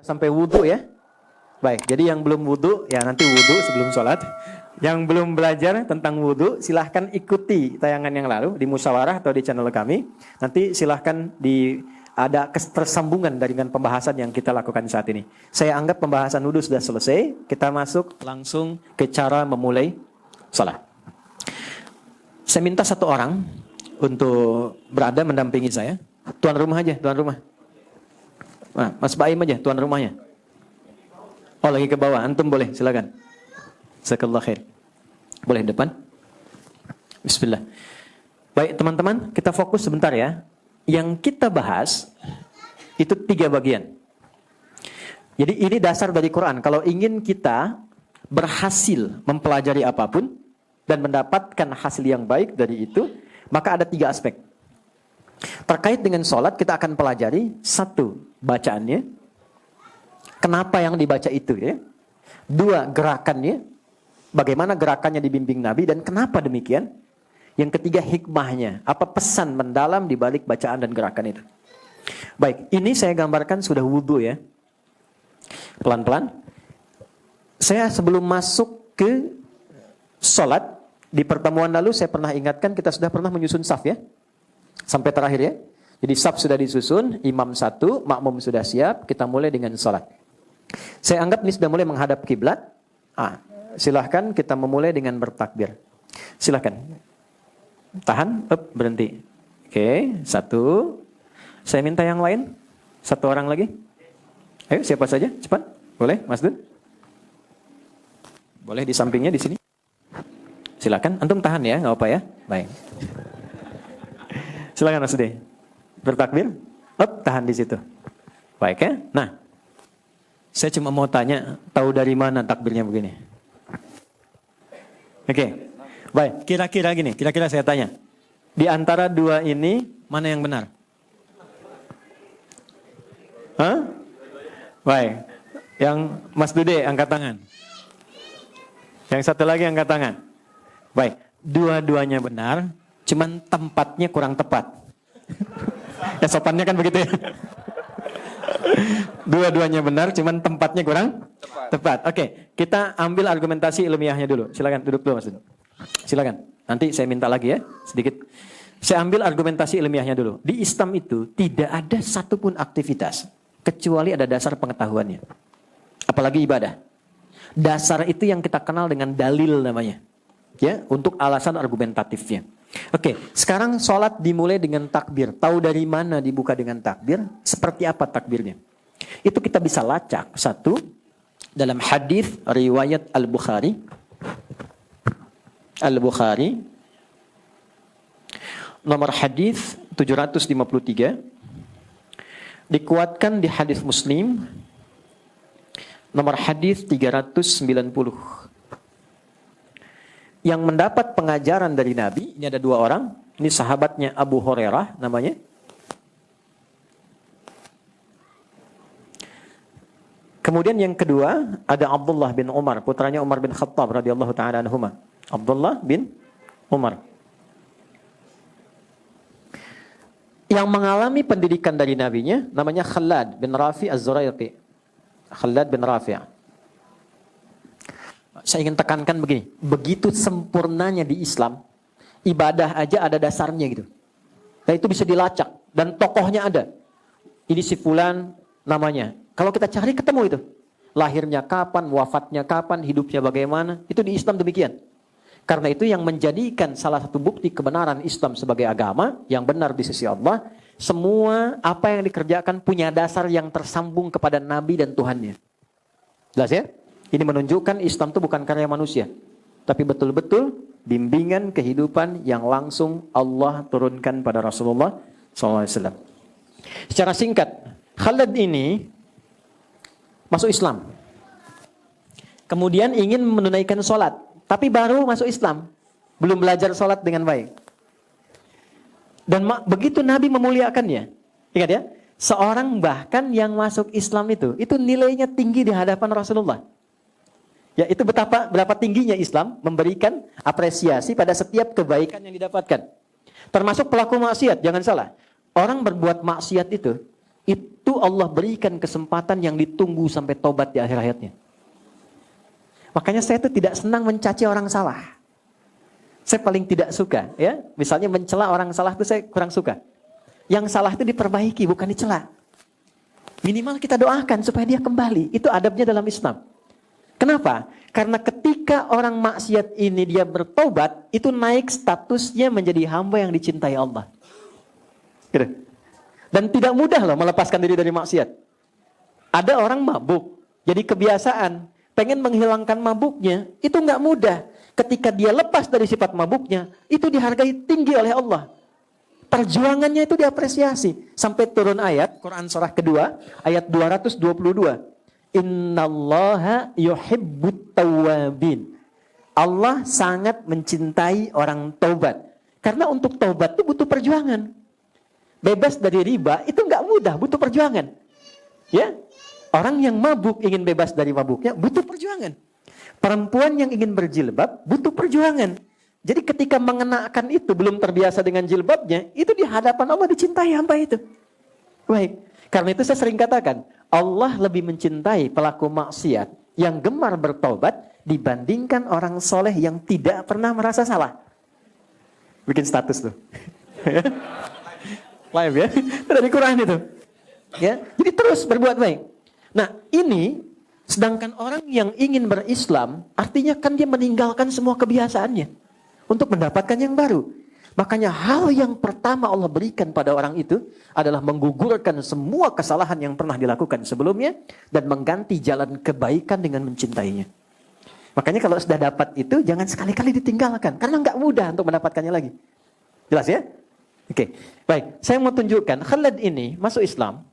sampai wudhu ya. Baik, jadi yang belum wudhu ya nanti wudhu sebelum sholat. Yang belum belajar tentang wudhu silahkan ikuti tayangan yang lalu di Musyawarah atau di channel kami. Nanti silahkan ada ketersambungan dengan pembahasan yang kita lakukan saat ini. Saya anggap pembahasan wudhu sudah selesai. Kita masuk langsung ke cara memulai sholat. Saya minta satu orang untuk berada mendampingi saya. Tuan rumah aja, tuan rumah. Nah, Mas Baim aja, tuan rumahnya. Oh, lagi ke bawah. Antum boleh, silakan. Jazakallahu khair. Boleh depan. Bismillah. Baik, teman-teman, kita fokus sebentar ya. Yang kita bahas itu 3 bagian. Jadi ini dasar dari Quran. Kalau ingin kita berhasil mempelajari apapun dan mendapatkan hasil yang baik dari itu, maka ada 3 aspek. Terkait dengan sholat kita akan pelajari 1, bacaannya. Kenapa yang dibaca itu ya. 2, gerakannya. Bagaimana gerakannya dibimbing Nabi dan kenapa demikian. Yang 3, hikmahnya. Apa pesan mendalam di balik bacaan dan gerakan itu. Baik, ini saya gambarkan sudah wudhu ya. Pelan-pelan. Saya sebelum masuk ke sholat, di pertemuan lalu saya pernah ingatkan kita sudah pernah menyusun saf ya. Sampai terakhir ya. Jadi saf sudah disusun, imam 1, makmum sudah siap, kita mulai dengan sholat. Saya anggap ini sudah mulai menghadap kiblat. Silahkan kita memulai dengan bertakbir. Silahkan. Tahan, berhenti. Oke, 1. Saya minta yang lain. 1 orang lagi. Ayo, siapa saja, cepat. Boleh, Mas Dun? Boleh di sampingnya di sini. Silakan, antum tahan ya, nggak apa ya. Baik. Silakan Mas Dun. Bertakbir. Tahan di situ. Baik ya. Nah, saya cuma mau tanya, tahu dari mana takbirnya begini? Oke. Baik, kira-kira gini, kira-kira saya tanya. Di antara 2 ini, mana yang benar? Hah? Baik. Yang Mas Dude angkat tangan. Yang satu lagi angkat tangan. Baik, dua-duanya benar, cuman tempatnya kurang tepat. Ya sopannya kan begitu ya. Dua-duanya benar, cuman tempatnya kurang tepat. Oke, kita ambil argumentasi ilmiahnya dulu. Silakan duduk dulu Mas. Silakan. Nanti saya minta lagi ya, sedikit. Saya ambil argumentasi ilmiahnya dulu. Di Islam itu tidak ada satupun aktivitas kecuali ada dasar pengetahuannya. Apalagi ibadah. Dasar itu yang kita kenal dengan dalil namanya. Ya, untuk alasan argumentatifnya. Oke, sekarang sholat dimulai dengan takbir. Tahu dari mana dibuka dengan takbir? Seperti apa takbirnya? Itu kita bisa lacak. 1, dalam hadis riwayat Al-Bukhari. Al-Bukhari. Nomor hadis 753. Dikuatkan di hadis Muslim. Nomor hadis 390. Yang mendapat pengajaran dari Nabi, ini ada 2 orang. Ini sahabatnya Abu Hurairah namanya. Kemudian yang kedua, ada Abdullah bin Umar, putranya Umar bin Khattab radhiyallahu taala anhuma. Abdullah bin Umar. Yang mengalami pendidikan dari nabinya namanya Khalad bin Rafi Az-Zuraiqi. Khalad bin Rafi'. Saya ingin tekankan begini, begitu sempurnanya di Islam, ibadah aja ada dasarnya gitu. Dan itu bisa dilacak dan tokohnya ada. Ini si fulan namanya. Kalau kita cari ketemu itu. Lahirnya kapan, wafatnya kapan, hidupnya bagaimana, itu di Islam demikian. Karena itu yang menjadikan salah satu bukti kebenaran Islam sebagai agama yang benar di sisi Allah, semua apa yang dikerjakan punya dasar yang tersambung kepada Nabi dan Tuhannya. Jelas ya? Ini menunjukkan Islam itu bukan karya manusia, tapi betul-betul bimbingan kehidupan yang langsung Allah turunkan pada Rasulullah SAW. Secara singkat, Khalid ini masuk Islam. Kemudian ingin menunaikan sholat, tapi baru masuk Islam, belum belajar sholat dengan baik. Dan begitu Nabi memuliakannya, ingat ya, seorang bahkan yang masuk Islam itu nilainya tinggi di hadapan Rasulullah. Ya, itu berapa tingginya Islam memberikan apresiasi pada setiap kebaikan yang didapatkan. Termasuk pelaku maksiat, jangan salah. Orang berbuat maksiat itu itu Allah berikan kesempatan yang ditunggu sampai tobat di akhir hayatnya. Makanya saya itu tidak senang mencaci orang salah. Saya paling tidak suka, ya. Misalnya mencela orang salah itu saya kurang suka. Yang salah itu diperbaiki, bukan dicela. Minimal kita doakan supaya dia kembali. Itu adabnya dalam Islam. Kenapa? Karena ketika orang maksiat ini dia bertobat, itu naik statusnya menjadi hamba yang dicintai Allah. Gitu. Dan tidak mudah loh melepaskan diri dari maksiat. Ada orang mabuk, jadi kebiasaan, pengen menghilangkan mabuknya, itu nggak mudah. Ketika dia lepas dari sifat mabuknya, itu dihargai tinggi oleh Allah. Perjuangannya itu diapresiasi. Sampai turun ayat, Quran surah kedua, ayat 222. Innallaha yuhibbut tawwabin. Allah sangat mencintai orang taubat. Karena untuk taubat itu butuh perjuangan. Bebas dari riba itu nggak mudah, butuh perjuangan. Ya, orang yang mabuk ingin bebas dari mabuknya butuh perjuangan. Perempuan yang ingin berjilbab butuh perjuangan. Jadi ketika mengenakan itu belum terbiasa dengan jilbabnya, itu di hadapan Allah dicintai hamba itu. Baik, karena itu saya sering katakan, Allah lebih mencintai pelaku maksiat yang gemar bertobat dibandingkan orang soleh yang tidak pernah merasa salah. Bikin status tuh. Live ya, dari Quran itu. Ya, jadi terus berbuat baik. Nah ini, sedangkan orang yang ingin berislam, artinya kan dia meninggalkan semua kebiasaannya untuk mendapatkan yang baru. Makanya hal yang pertama Allah berikan pada orang itu adalah menggugurkan semua kesalahan yang pernah dilakukan sebelumnya dan mengganti jalan kebaikan dengan mencintainya. Makanya kalau sudah dapat itu jangan sekali-kali ditinggalkan karena nggak mudah untuk mendapatkannya lagi. Jelas ya? Oke, baik. Saya mau tunjukkan Khalid ini masuk Islam,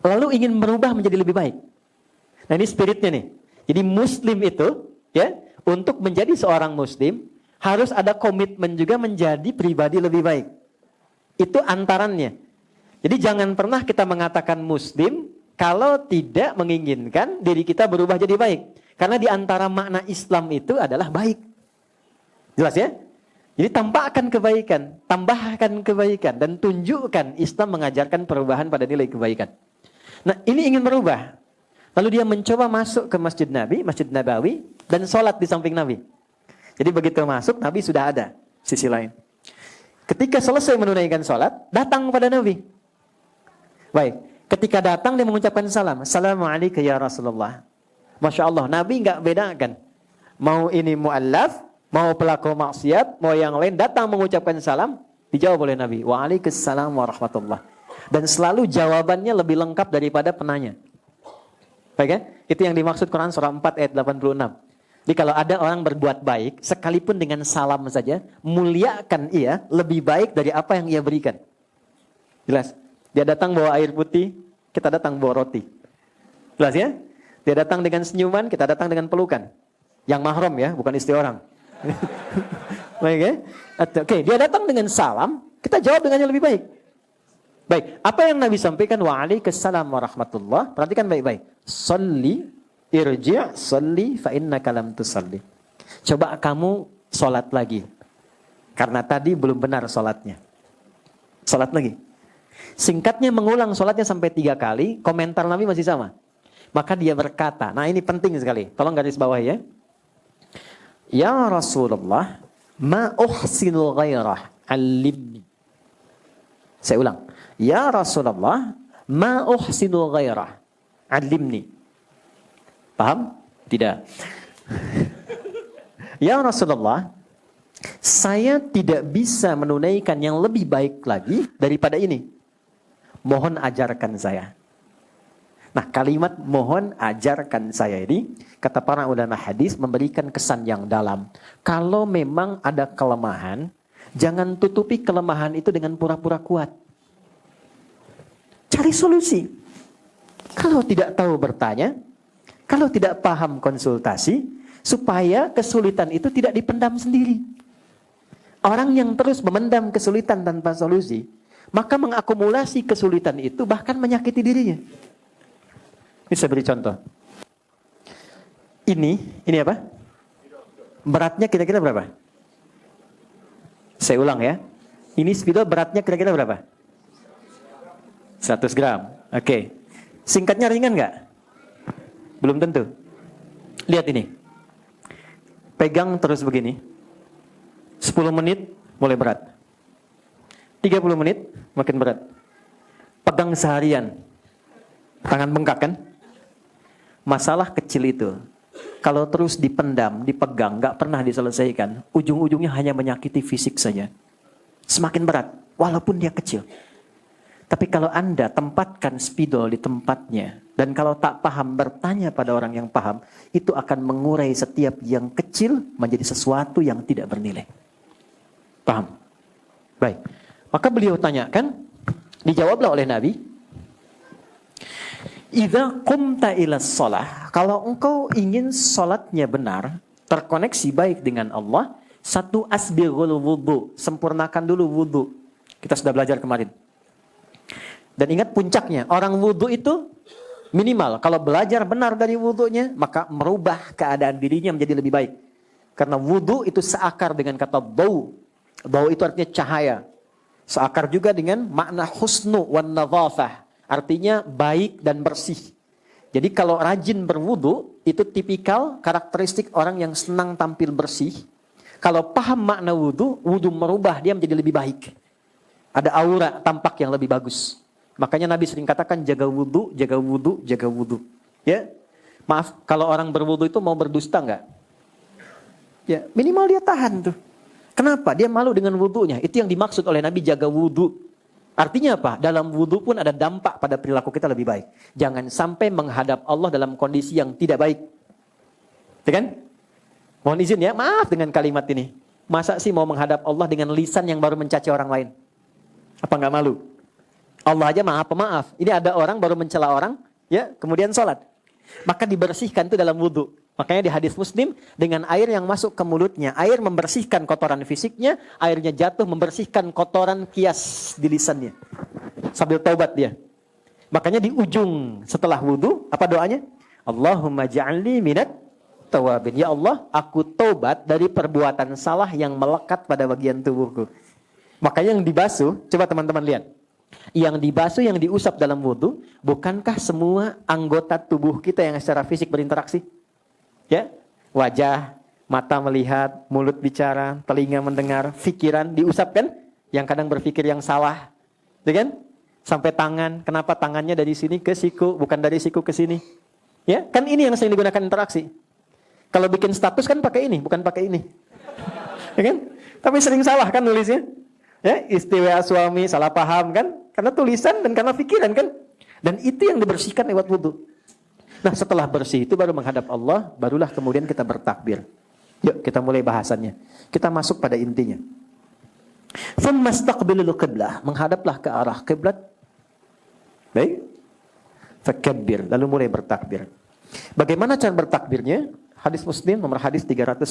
lalu ingin berubah menjadi lebih baik. Nah ini spiritnya nih. Jadi Muslim itu, ya, untuk menjadi seorang Muslim harus ada komitmen juga menjadi pribadi lebih baik. Itu antarannya. Jadi jangan pernah kita mengatakan Muslim kalau tidak menginginkan diri kita berubah jadi baik. Karena di antara makna Islam itu adalah baik. Jelas ya? Jadi tampakkan kebaikan, tambahkan kebaikan, dan tunjukkan Islam mengajarkan perubahan pada nilai kebaikan. Nah ini ingin berubah. Lalu dia mencoba masuk ke Masjid Nabi, Masjid Nabawi, dan sholat di samping Nabi. Jadi begitu masuk, Nabi sudah ada sisi lain. Ketika selesai menunaikan sholat, datang kepada Nabi. Baik, ketika datang dia mengucapkan salam. Assalamualaikum ya Rasulullah. Masya Allah, Nabi nggak bedakan. Mau ini mu'allaf, mau pelaku maksiat, mau yang lain, datang mengucapkan salam, dijawab oleh Nabi. Waalaikumsalam warahmatullah. Dan selalu jawabannya lebih lengkap daripada penanya. Baik ya? Itu yang dimaksud Quran surah 4 ayat 86. Jadi kalau ada orang berbuat baik, sekalipun dengan salam saja, muliakan ia lebih baik dari apa yang ia berikan. Jelas? Dia datang bawa air putih, kita datang bawa roti. Jelas ya? Dia datang dengan senyuman, kita datang dengan pelukan. Yang mahram ya, bukan istri orang. Baik ya? Oke, dia datang dengan salam, kita jawab dengan yang lebih baik. Baik, apa yang Nabi sampaikan? Waalaikumsalam warahmatullah. Perhatikan baik-baik. Salli, irji' salli fa innaka lam tusalli. Coba kamu sholat lagi. Karena tadi belum benar sholatnya. Sholat lagi. Singkatnya mengulang sholatnya sampai 3 kali, komentar Nabi masih sama. Maka dia berkata, nah ini penting sekali. Tolong garis bawah ya. Ya Rasulullah, ma uhsinul ghairah, alimni. Saya ulang. Ya Rasulullah, ma uhsinul ghairah, alimni. Paham? Tidak. Ya Rasulullah, saya tidak bisa menunaikan yang lebih baik lagi daripada ini. Mohon ajarkan saya. Nah, kalimat mohon ajarkan saya ini, kata para ulama hadis, memberikan kesan yang dalam. Kalau memang ada kelemahan, jangan tutupi kelemahan itu dengan pura-pura kuat. Cari solusi. Kalau tidak tahu bertanya, kalau tidak paham konsultasi, supaya kesulitan itu tidak dipendam sendiri. Orang yang terus memendam kesulitan tanpa solusi, maka mengakumulasi kesulitan itu bahkan menyakiti dirinya. Ini saya beri contoh. Ini apa? Beratnya kira-kira berapa? Saya ulang ya. Ini spidol beratnya kira-kira berapa? 100 gram. Oke. Singkatnya ringan nggak? Belum tentu. Lihat ini. Pegang terus begini. 10 menit mulai berat. 30 menit makin berat. Pegang seharian. Tangan bengkak kan? Masalah kecil itu. Kalau terus dipendam, dipegang, nggak pernah diselesaikan, ujung-ujungnya hanya menyakiti fisik saja. Semakin berat, walaupun dia kecil. Tapi kalau Anda tempatkan spidol di tempatnya, dan kalau tak paham bertanya pada orang yang paham, itu akan mengurai setiap yang kecil menjadi sesuatu yang tidak bernilai. Paham? Baik. Maka beliau tanyakan, dijawablah oleh Nabi, idza qumta ila shalah, kalau engkau ingin salatnya benar, terkoneksi baik dengan Allah, satu asbighul wudu, sempurnakan dulu wudu. Kita sudah belajar kemarin. Dan ingat puncaknya, orang wudu itu minimal kalau belajar benar dari wudunya, maka merubah keadaan dirinya menjadi lebih baik. Karena wudu itu seakar dengan kata bau. Bau itu artinya cahaya. Seakar juga dengan makna husnu wan nadhafah. Artinya baik dan bersih. Jadi kalau rajin berwudu, itu tipikal karakteristik orang yang senang tampil bersih. Kalau paham makna wudu, wudu merubah dia menjadi lebih baik. Ada aura tampak yang lebih bagus. Makanya Nabi sering katakan jaga wudu, jaga wudu, jaga wudu. Ya, maaf kalau orang berwudu itu mau berdusta nggak? Ya, minimal dia tahan tuh. Kenapa? Dia malu dengan wudunya. Itu yang dimaksud oleh Nabi jaga wudu. Artinya apa? Dalam wudu pun ada dampak pada perilaku kita lebih baik. Jangan sampai menghadap Allah dalam kondisi yang tidak baik. Ya kan? Mohon izin ya, maaf dengan kalimat ini. Masa sih mau menghadap Allah dengan lisan yang baru mencaci orang lain? Apa nggak malu? Allah aja maaf pemaaf. Ini ada orang baru mencela orang, ya, kemudian sholat. Maka dibersihkan itu dalam wudu. Makanya di hadis Muslim, dengan air yang masuk ke mulutnya, air membersihkan kotoran fisiknya, airnya jatuh membersihkan kotoran kias di lisannya. Sambil taubat dia. Makanya di ujung setelah wudu, apa doanya? Allahumma ja'alni minat tawabin. Ya Allah, aku taubat dari perbuatan salah yang melekat pada bagian tubuhku. Makanya yang dibasuh, coba teman-teman lihat. Yang dibasuh, yang diusap dalam wudu, bukankah semua anggota tubuh kita yang secara fisik berinteraksi? Ya, wajah, mata melihat, mulut bicara, telinga mendengar, pikiran diusap kan? Yang kadang berpikir yang salah, ya kan? Sampai tangan, kenapa tangannya dari sini ke siku, bukan dari siku ke sini? Ya, kan ini yang sering digunakan interaksi. Kalau bikin status kan pakai ini, bukan pakai ini, ya kan? Tapi sering salah kan nulisnya? Ya, istiwa suami salah paham kan? Karena tulisan dan karena pikiran kan? Dan itu yang dibersihkan lewat wudu. Nah setelah bersih itu baru menghadap Allah, barulah kemudian kita bertakbir. Yuk kita mulai bahasannya. Kita masuk pada intinya. Tsumastaqbilul qiblah, menghadaplah ke arah kiblat. Baik. Fakabbir, lalu mulai bertakbir. Bagaimana cara bertakbirnya? Hadis Muslim nomor hadis 390.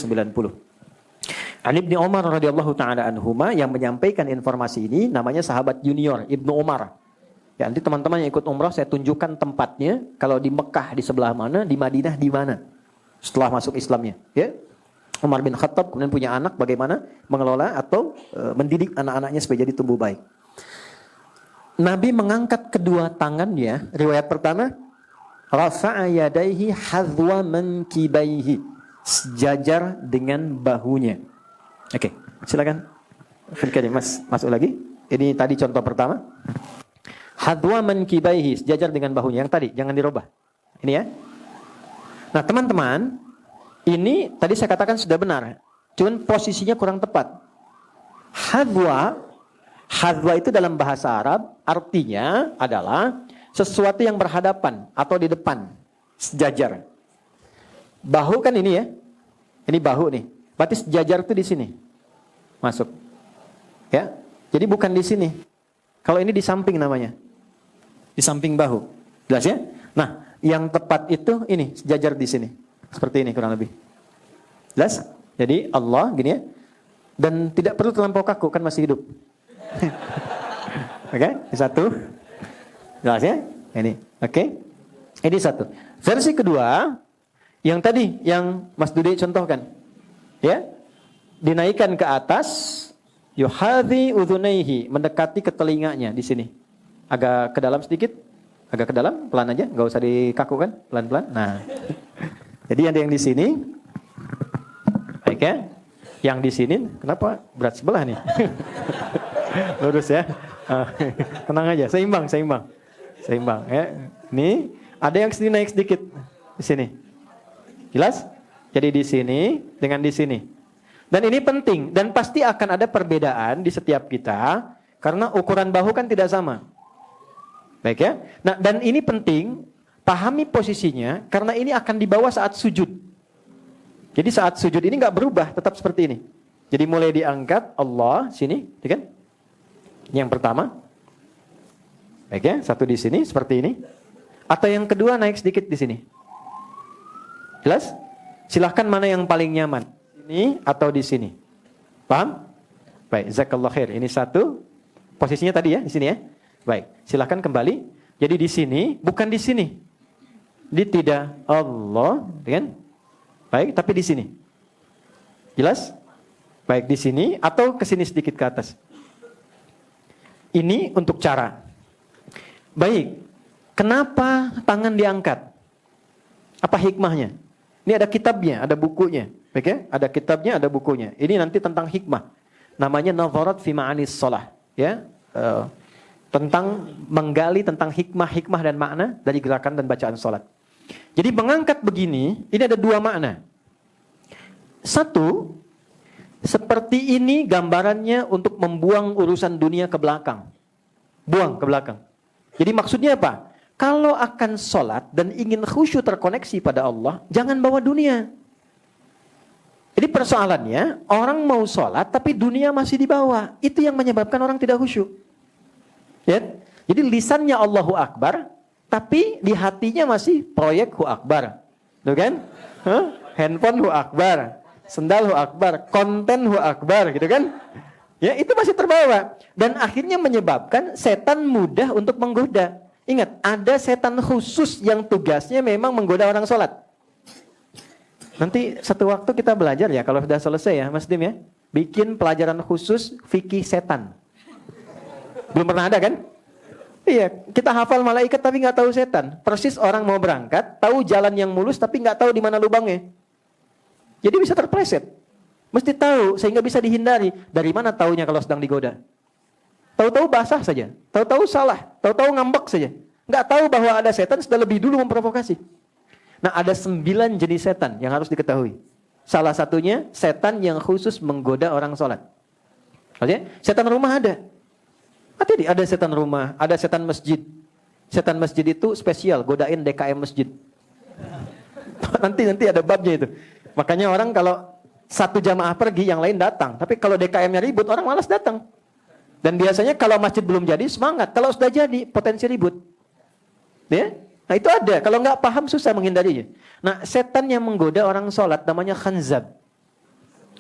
Ali bin Umar radhiyallahu taala anhuma yang menyampaikan informasi ini namanya sahabat junior Ibnu Umar. Ya, nanti teman-teman yang ikut umrah saya tunjukkan tempatnya. Kalau di Mekah di sebelah mana, di Madinah di mana. Setelah masuk Islamnya, ya. Umar bin Khattab kemudian punya anak, bagaimana mengelola atau mendidik anak-anaknya supaya jadi tumbuh baik. Nabi mengangkat kedua tangannya, riwayat pertama, rafa'a yadaihi hadwa mankibaihi, sejajar dengan bahunya. Oke, silakan. Mas, masuk lagi. Ini tadi contoh pertama. Hadwa mankibaihi, sejajar dengan bahunya. Yang tadi, jangan dirubah. Ini ya. Nah teman-teman, ini tadi saya katakan sudah benar. Cuman posisinya kurang tepat. Hadwa itu dalam bahasa Arab artinya adalah sesuatu yang berhadapan atau di depan, sejajar. Bahu kan ini ya. Ini bahu nih. Berarti sejajar itu di sini. Masuk. Ya. Jadi bukan di sini. Kalau ini di samping namanya. Di samping bahu. Jelas ya? Nah, yang tepat itu ini, sejajar di sini. Seperti ini kurang lebih. Jelas? Jadi Allah gini ya. Dan tidak perlu terlampau kaku, kan masih hidup. Oke, ini satu. Jelas ya? Ini. Oke. Ini satu. Versi kedua, yang tadi yang Mas Dude contohkan. Ya. Dinaikkan ke atas, yuhadhi udhunaihi, mendekati ke telinganya di sini. Agak ke dalam sedikit. Agak ke dalam, pelan aja, nggak usah dikaku kan, pelan-pelan. Nah, jadi ada yang di sini, baik ya. Yang di sini, kenapa berat sebelah nih? Lurus ya. Tenang aja, seimbang ya. Nih, ada yang sini naik sedikit di sini. Jelas? Jadi di sini dengan di sini. Dan ini penting dan pasti akan ada perbedaan di setiap kita karena ukuran bahu kan tidak sama. Baik ya. Nah, dan ini penting, pahami posisinya karena ini akan dibawa saat sujud. Jadi saat sujud ini nggak berubah, tetap seperti ini. Jadi mulai diangkat Allah sini, ya kan? Yang pertama. Baik ya, satu di sini seperti ini. Atau yang kedua naik sedikit di sini. Jelas? Silahkan mana yang paling nyaman. Ini atau di sini. Paham? Baik, jazakallah khair. Ini satu. Posisinya tadi ya, di sini ya. Baik, silahkan kembali. Jadi di sini, bukan di sini. Di tidak Allah, kan? Baik, tapi di sini. Jelas? Baik, di sini atau ke sini sedikit ke atas. Ini untuk cara. Baik, kenapa tangan diangkat? Apa hikmahnya? Ini ada kitabnya, ada bukunya. Baik ya? Ada kitabnya, ada bukunya. Ini nanti tentang hikmah. Namanya Nadharat fi Ma'anis Shalah. Ya, tentang menggali tentang hikmah dan makna dari gerakan dan bacaan sholat. Jadi mengangkat begini, ini ada dua makna. Satu, seperti ini gambarannya untuk membuang urusan dunia ke belakang. Buang ke belakang. Jadi maksudnya apa? Kalau akan sholat dan ingin khusyuk terkoneksi pada Allah, jangan bawa dunia. Jadi persoalannya, orang mau sholat tapi dunia masih dibawa. Itu yang menyebabkan orang tidak khusyuk. Ya? Jadi lisannya Allahu Akbar, tapi di hatinya masih proyek Hu Akbar. Tuh kan? Handphone Hu Akbar, sendal Hu Akbar, konten Hu Akbar, gitu kan? Ya, itu masih terbawa. Dan akhirnya menyebabkan setan mudah untuk menggoda. Ingat, ada setan khusus yang tugasnya memang menggoda orang sholat. Nanti satu waktu kita belajar ya, kalau sudah selesai ya Mas Dim ya, bikin pelajaran khusus fikih setan. Belum pernah ada kan? Iya, kita hafal malaikat tapi nggak tahu setan. Persis orang mau berangkat, tahu jalan yang mulus tapi nggak tahu di mana lubangnya. Jadi bisa terpleset. Mesti tahu sehingga bisa dihindari. Dari mana taunya kalau sedang digoda? Tahu-tahu basah saja, tahu-tahu salah, tahu-tahu ngambek saja. Nggak tahu bahwa ada setan sudah lebih dulu memprovokasi. Nah, ada 9 jenis setan yang harus diketahui. Salah satunya setan yang khusus menggoda orang sholat. Maksudnya, setan rumah ada. Hati-hati, ada setan rumah, ada setan masjid. Setan masjid itu spesial, godain DKM masjid. nanti ada babnya itu. Makanya orang kalau satu jamaah pergi, yang lain datang. Tapi kalau DKM-nya ribut, orang malas datang. Dan biasanya kalau masjid belum jadi, semangat. Kalau sudah jadi, potensi ribut. Ya? Nah itu ada. Kalau nggak paham, susah menghindarinya. Nah, setan yang menggoda orang sholat namanya khanzab.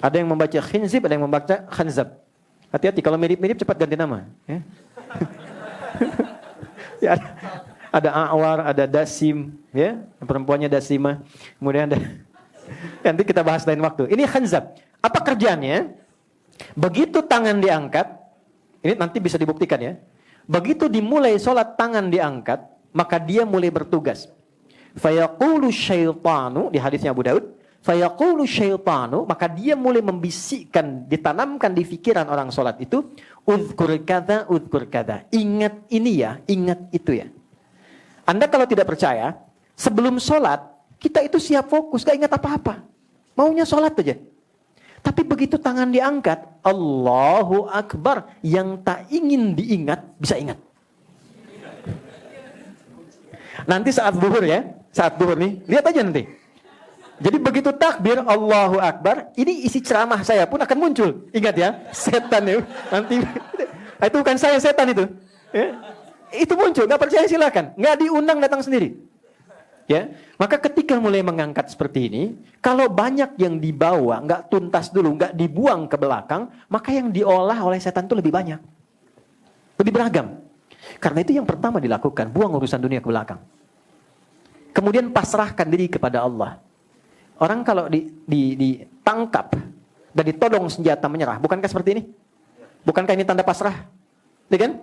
Ada yang membaca khinzib, ada yang membaca khanzab. Hati-hati, kalau mirip-mirip cepat ganti nama. Ya. Ya, ada A'war, ada Dasim, ya, perempuannya Dasimah. Kemudian ada, nanti kita bahas lain waktu. Ini khanzab. Apa kerjanya? Begitu tangan diangkat, ini nanti bisa dibuktikan ya. Begitu dimulai sholat tangan diangkat, maka dia mulai bertugas. Fayaqulu syaitanu, di hadisnya Abu Daud, fayaqulu syaitanu, maka dia mulai membisikkan, ditanamkan di pikiran orang sholat itu, udhkur kada, udhkur kada. Ingat ini ya, ingat itu ya. Anda kalau tidak percaya, sebelum sholat, kita itu siap fokus, gak ingat apa-apa. Maunya sholat aja. Tapi begitu tangan diangkat, Allahu Akbar, yang tak ingin diingat, bisa ingat. Nanti saat zuhur ya, saat zuhur nih, lihat aja nanti. Jadi begitu takbir Allahu Akbar, ini isi ceramah saya pun akan muncul. Ingat ya, setan itu nanti itu bukan saya, setan itu. Ya. Itu muncul, nggak percaya silakan, nggak diundang datang sendiri. Ya, maka ketika mulai mengangkat seperti ini, kalau banyak yang dibawa, nggak tuntas dulu, nggak dibuang ke belakang, maka yang diolah oleh setan itu lebih banyak, lebih beragam. Karena itu yang pertama dilakukan, buang urusan dunia ke belakang. Kemudian pasrahkan diri kepada Allah. Orang kalau ditangkap dan ditodong senjata menyerah, bukankah seperti ini? Bukankah ini tanda pasrah? Ya kan?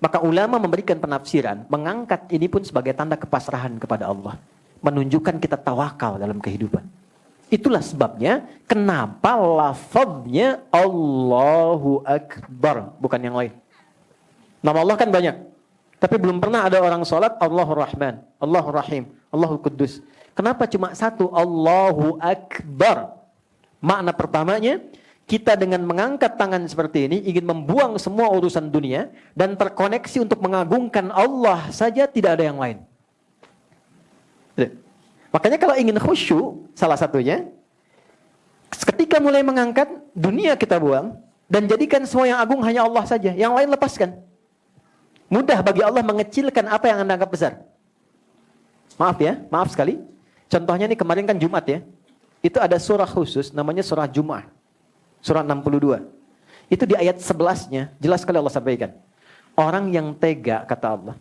Maka ulama memberikan penafsiran, mengangkat ini pun sebagai tanda kepasrahan kepada Allah. Menunjukkan kita tawakal dalam kehidupan. Itulah sebabnya kenapa lafadznya Allahu Akbar, bukan yang lain. Nama Allah kan banyak. Tapi belum pernah ada orang sholat Allahur Rahman, Allahur Rahim, Allahul Quddus. Kenapa cuma satu Allahu Akbar? Makna pertamanya, kita dengan mengangkat tangan seperti ini ingin membuang semua urusan dunia dan terkoneksi untuk mengagungkan Allah saja, tidak ada yang lain. Makanya kalau ingin khusyuk, salah satunya, ketika mulai mengangkat, dunia kita buang dan jadikan semua yang agung hanya Allah saja, yang lain lepaskan. Mudah bagi Allah mengecilkan apa yang Anda anggap besar. Maaf ya, maaf sekali. Contohnya nih kemarin kan Jumat ya. Itu ada surah khusus namanya surah Jum'ah. Surah 62. Itu di ayat 11-nya jelas sekali Allah sampaikan. Orang yang tega, kata Allah,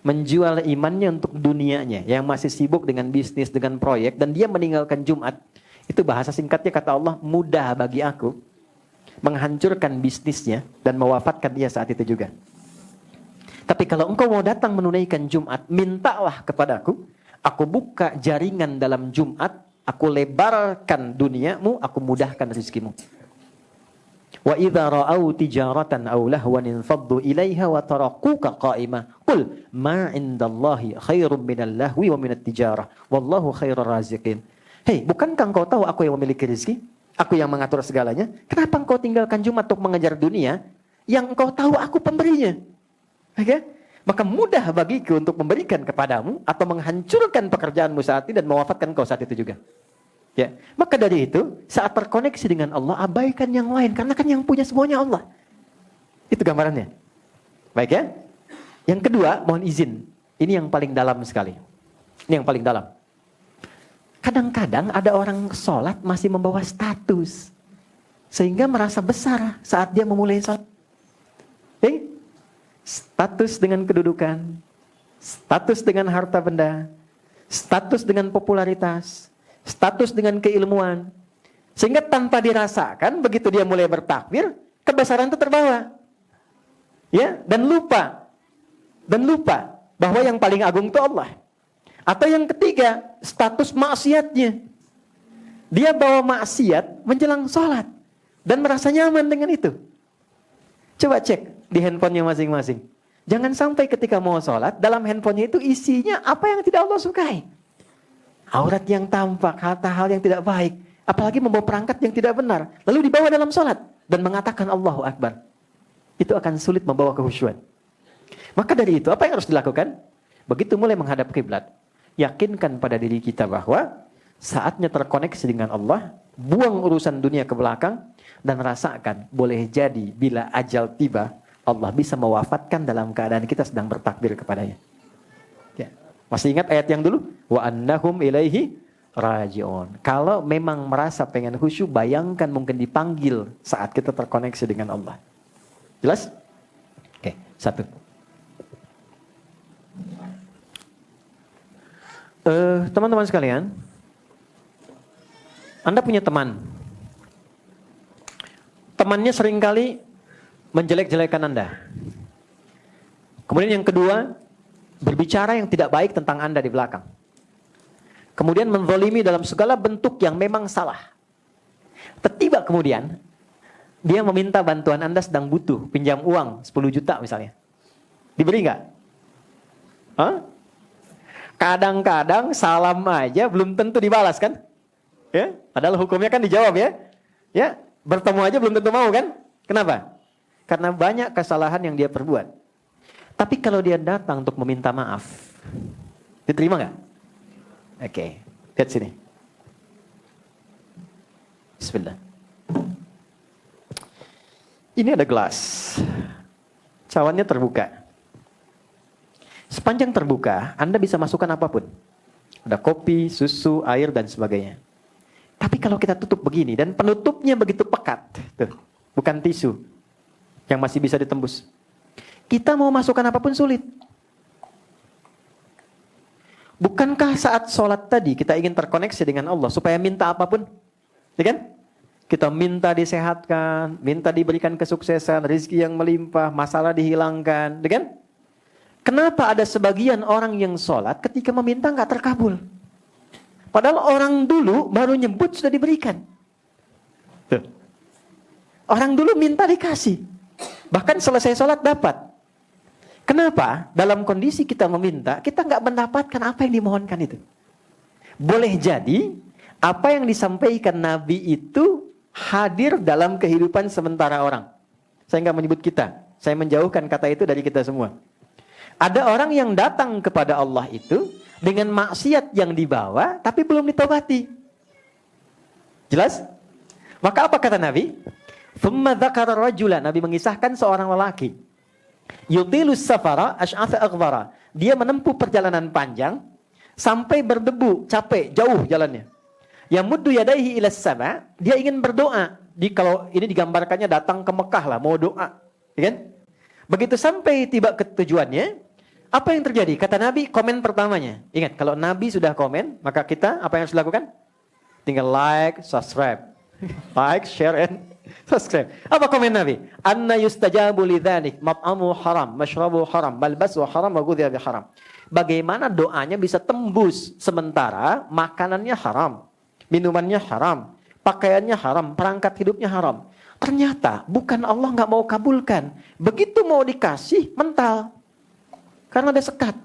menjual imannya untuk dunianya, yang masih sibuk dengan bisnis, dengan proyek, dan dia meninggalkan Jumat. Itu bahasa singkatnya kata Allah, mudah bagi aku menghancurkan bisnisnya dan mewafatkan dia saat itu juga. Tapi kalau engkau mau datang menunaikan Jumat, mintalah kepadaku, aku buka jaringan dalam Jumat, aku lebarkan duniamu, aku mudahkan rezekimu. Wa idza ra'au tijaratan aw lahwan infaddu ilaiha wa tarakuka qa'ima qul ma 'indallahi khairum minal lahwi wa minat tijarah wallahu khairur raziqin. Hei, bukankah engkau tahu aku yang memiliki rezeki? Aku yang mengatur segalanya. Kenapa engkau tinggalkan Jumat untuk mengejar dunia yang engkau tahu aku pemberinya? Okay? Maka mudah bagiku untuk memberikan kepadamu atau menghancurkan pekerjaanmu saat ini dan mewafatkan kau saat itu juga. Ya, maka dari itu saat terkoneksi dengan Allah, abaikan yang lain karena kan yang punya semuanya Allah. Itu gambarannya. Baik ya. Yang kedua, mohon izin. Ini yang paling dalam sekali. Ini yang paling dalam. Kadang-kadang ada orang sholat masih membawa status sehingga merasa besar saat dia memulai sholat. Status dengan kedudukan, status dengan harta benda, status dengan popularitas, status dengan keilmuan. Sehingga tanpa dirasakan, begitu dia mulai bertakbir, kebesaran itu terbawa. Ya, dan lupa bahwa yang paling agung itu Allah. Atau yang ketiga, status maksiatnya. Dia bawa maksiat menjelang sholat dan merasa nyaman dengan itu. Coba cek di handphonenya masing-masing. Jangan sampai ketika mau sholat, dalam handphonenya itu isinya apa yang tidak Allah sukai. Aurat yang tampak, hal-hal yang tidak baik. Apalagi membawa perangkat yang tidak benar. Lalu dibawa dalam sholat dan mengatakan Allahu Akbar. Itu akan sulit membawa kehusyuan. Maka dari itu, apa yang harus dilakukan? Begitu mulai menghadap kiblat, yakinkan pada diri kita bahwa saatnya terkoneksi dengan Allah, buang urusan dunia ke belakang, dan rasakan boleh jadi bila ajal tiba, Allah bisa mewafatkan dalam keadaan kita sedang bertakbir kepadanya. Ya. Masih ingat ayat yang dulu? Wa annahum ilaihi raji'un. Kalau memang merasa pengen khusyuk, bayangkan mungkin dipanggil saat kita terkoneksi dengan Allah. Jelas? Oke, satu. Teman-teman sekalian, Anda punya teman. Temannya seringkali menjelek-jelekan Anda. Kemudian yang kedua, berbicara yang tidak baik tentang Anda di belakang. Kemudian menzalimi dalam segala bentuk yang memang salah. Tiba kemudian, dia meminta bantuan Anda sedang butuh, pinjam uang 10 juta misalnya. Diberi nggak? Hah? Kadang-kadang salam aja belum tentu dibalas kan? Ya, padahal hukumnya kan dijawab ya. Ya, bertemu aja belum tentu mau kan? Kenapa? Karena banyak kesalahan yang dia perbuat. Tapi kalau dia datang untuk meminta maaf, diterima nggak? Oke, lihat sini. Bismillah. Ini ada gelas. Cawannya terbuka. Sepanjang terbuka, Anda bisa masukkan apapun. Ada kopi, susu, air, dan sebagainya. Tapi kalau kita tutup begini, dan penutupnya begitu pekat, tuh, bukan tisu, yang masih bisa ditembus. Kita mau masukkan apapun sulit. Bukankah saat sholat tadi, kita ingin terkoneksi dengan Allah, supaya minta apapun? Ya kan? Kita minta disehatkan, minta diberikan kesuksesan, rezeki yang melimpah, masalah dihilangkan, kan? Kenapa ada sebagian orang yang sholat ketika meminta nggak terkabul? Padahal orang dulu baru nyebut sudah diberikan. Orang dulu minta dikasih. Bahkan selesai sholat dapat. Kenapa? Dalam kondisi kita meminta, kita nggak mendapatkan apa yang dimohonkan itu. Boleh jadi, apa yang disampaikan Nabi itu hadir dalam kehidupan sementara orang. Saya nggak menyebut kita. Saya menjauhkan kata itu dari kita semua. Ada orang yang datang kepada Allah itu dengan maksiat yang dibawa, tapi belum ditobati. Jelas? Maka apa kata Nabi? Thumma dzakara rajulan. Nabi mengisahkan seorang lelaki. Yutilus safara asy'atha aghbara. Dia menempuh perjalanan panjang sampai berdebu, capek, jauh jalannya. Yamuddu yadaihi ilas sama, dia ingin berdoa. Kalau ini digambarkannya datang ke Mekah lah, mau doa, kan? Begitu sampai tiba ke tujuannya, apa yang terjadi? Kata Nabi, komen pertamanya. Ingat, kalau Nabi sudah komen, maka kita apa yang harus dilakukan? Tinggal like, subscribe. Like, share, and subscribe. Apa komen Nabi? Anna yustajabu lidzanik, mat'amu haram, mashrabu haram, malbasu haram, wa ghudhiya bi haram. Bagaimana doanya bisa tembus sementara makanannya haram, minumannya haram, pakaiannya haram, perangkat hidupnya haram. Ternyata bukan Allah nggak mau kabulkan. Begitu mau dikasih, mental. Karena ada sekat.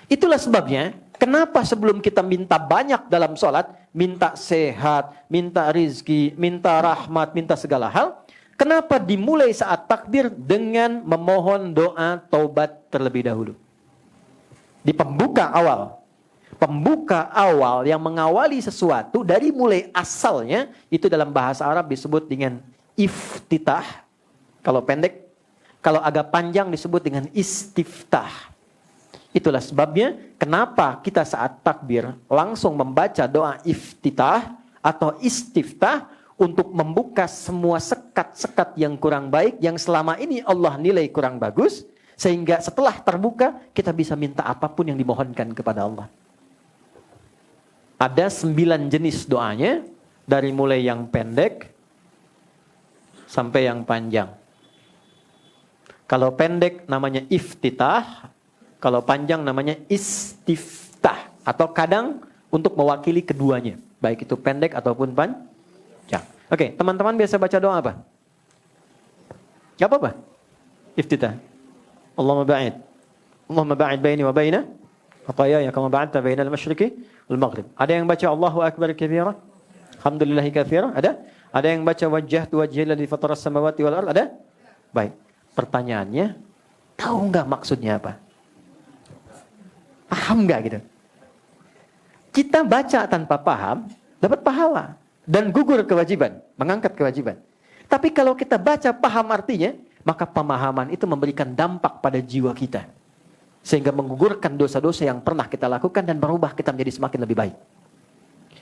Itulah sebabnya, kenapa sebelum kita minta banyak dalam sholat, minta sehat, minta rizki, minta rahmat, minta segala hal, kenapa dimulai saat takbir dengan memohon doa taubat terlebih dahulu? Di pembuka awal. Pembuka awal yang mengawali sesuatu dari mulai asalnya, itu dalam bahasa Arab disebut dengan iftitah. Kalau pendek, kalau agak panjang disebut dengan istiftah. Itulah sebabnya kenapa kita saat takbir langsung membaca doa iftitah atau istiftah untuk membuka semua sekat-sekat yang kurang baik, yang selama ini Allah nilai kurang bagus, sehingga setelah terbuka kita bisa minta apapun yang dimohonkan kepada Allah. Ada 9 jenis doanya, dari mulai yang pendek sampai yang panjang. Kalau pendek namanya iftitah, kalau panjang namanya istiftah. Atau kadang untuk mewakili keduanya, baik itu pendek ataupun panjang. Oke, teman-teman biasa baca doa apa? Gak apa-apa. Iftitah. Allahumma ba'id baini wa baina khataaya kama ba'adta bainal masyriqi wal maghrib. Ada yang baca Allahu akbar kabira, alhamdulillahi katsira? Ada yang baca wajjahtu wajhiya alladzi fataras samawati wal ardh? Ada? Baik. Pertanyaannya, tahu enggak maksudnya apa? Paham enggak gitu? Kita baca tanpa paham, dapat pahala dan gugur kewajiban, mengangkat kewajiban. Tapi kalau kita baca paham artinya, maka pemahaman itu memberikan dampak pada jiwa kita. Sehingga menggugurkan dosa-dosa yang pernah kita lakukan dan merubah kita menjadi semakin lebih baik.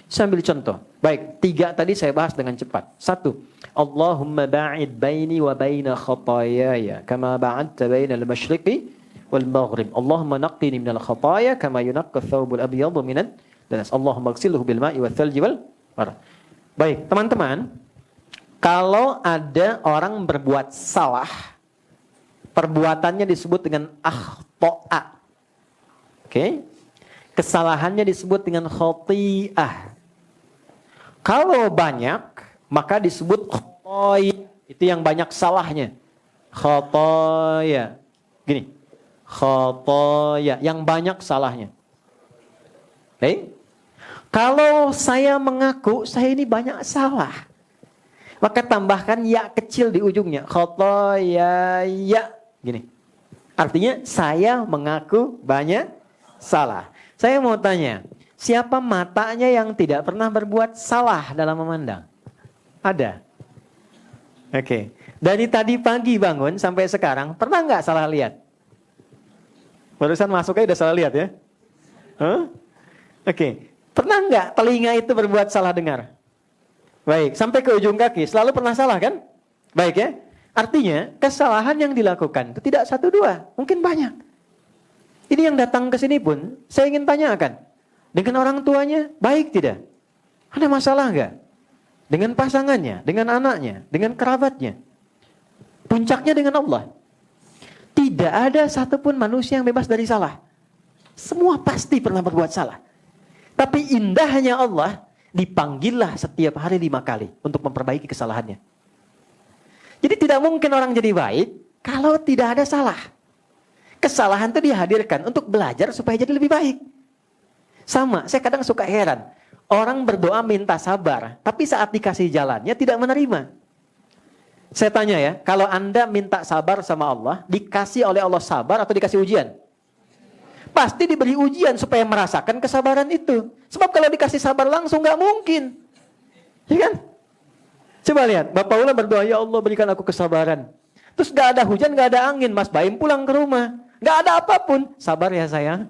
Saya ambil contoh. Baik, 3 tadi saya bahas dengan cepat. 1. Allahumma ba'id baini wa baina khataayaya kama ba'adta bainal masyriqi wal maghrib. Allahumma naqqini minal khataaya kama yunaqqa thawbul abyadu minad danas. Allahumma ighsilhu bil ma'i wal thalji wal barad. Baik, teman-teman, kalau ada orang berbuat salah, perbuatannya disebut dengan akhto'a. Oke? Kesalahannya disebut dengan khoti'ah. Kalau banyak, maka disebut khotoya. Itu yang banyak salahnya. Khotoya. Gini. Khotoya. Yang banyak salahnya. Oke? Kalau saya mengaku, saya ini banyak salah, maka tambahkan ya kecil di ujungnya. Khotoya ya. Gini. Artinya saya mengaku banyak salah. Saya mau tanya, siapa matanya yang tidak pernah berbuat salah dalam memandang? Ada? Oke. Dari tadi pagi bangun sampai sekarang, pernah nggak salah lihat? Barusan masuk aja udah salah lihat ya? Huh? Oke. Pernah nggak telinga itu berbuat salah dengar? Baik, sampai ke ujung kaki, selalu pernah salah kan? Baik ya? Artinya, kesalahan yang dilakukan itu tidak 1, 2, mungkin banyak. Ini yang datang ke sini pun, saya ingin tanyakan. Dengan orang tuanya, baik tidak? Ada masalah enggak? dengan pasangannya, dengan anaknya, dengan kerabatnya. Puncaknya dengan Allah. Tidak ada satupun manusia yang bebas dari salah. Semua pasti pernah berbuat salah. Tapi indahnya Allah, dipanggillah setiap hari 5 kali untuk memperbaiki kesalahannya. Jadi tidak mungkin orang jadi baik kalau tidak ada salah. Kesalahan itu dihadirkan untuk belajar supaya jadi lebih baik. Sama, saya kadang suka heran. Orang berdoa minta sabar, tapi saat dikasih jalannya tidak menerima. Saya tanya ya, kalau Anda minta sabar sama Allah, dikasih oleh Allah sabar atau dikasih ujian? Pasti diberi ujian supaya merasakan kesabaran itu. Sebab kalau dikasih sabar langsung nggak mungkin. Ya kan? Coba lihat, Bapak Ula berdoa, ya Allah berikan aku kesabaran. Terus nggak ada hujan, nggak ada angin, Mas Baim pulang ke rumah. Nggak ada apapun. Sabar ya sayang.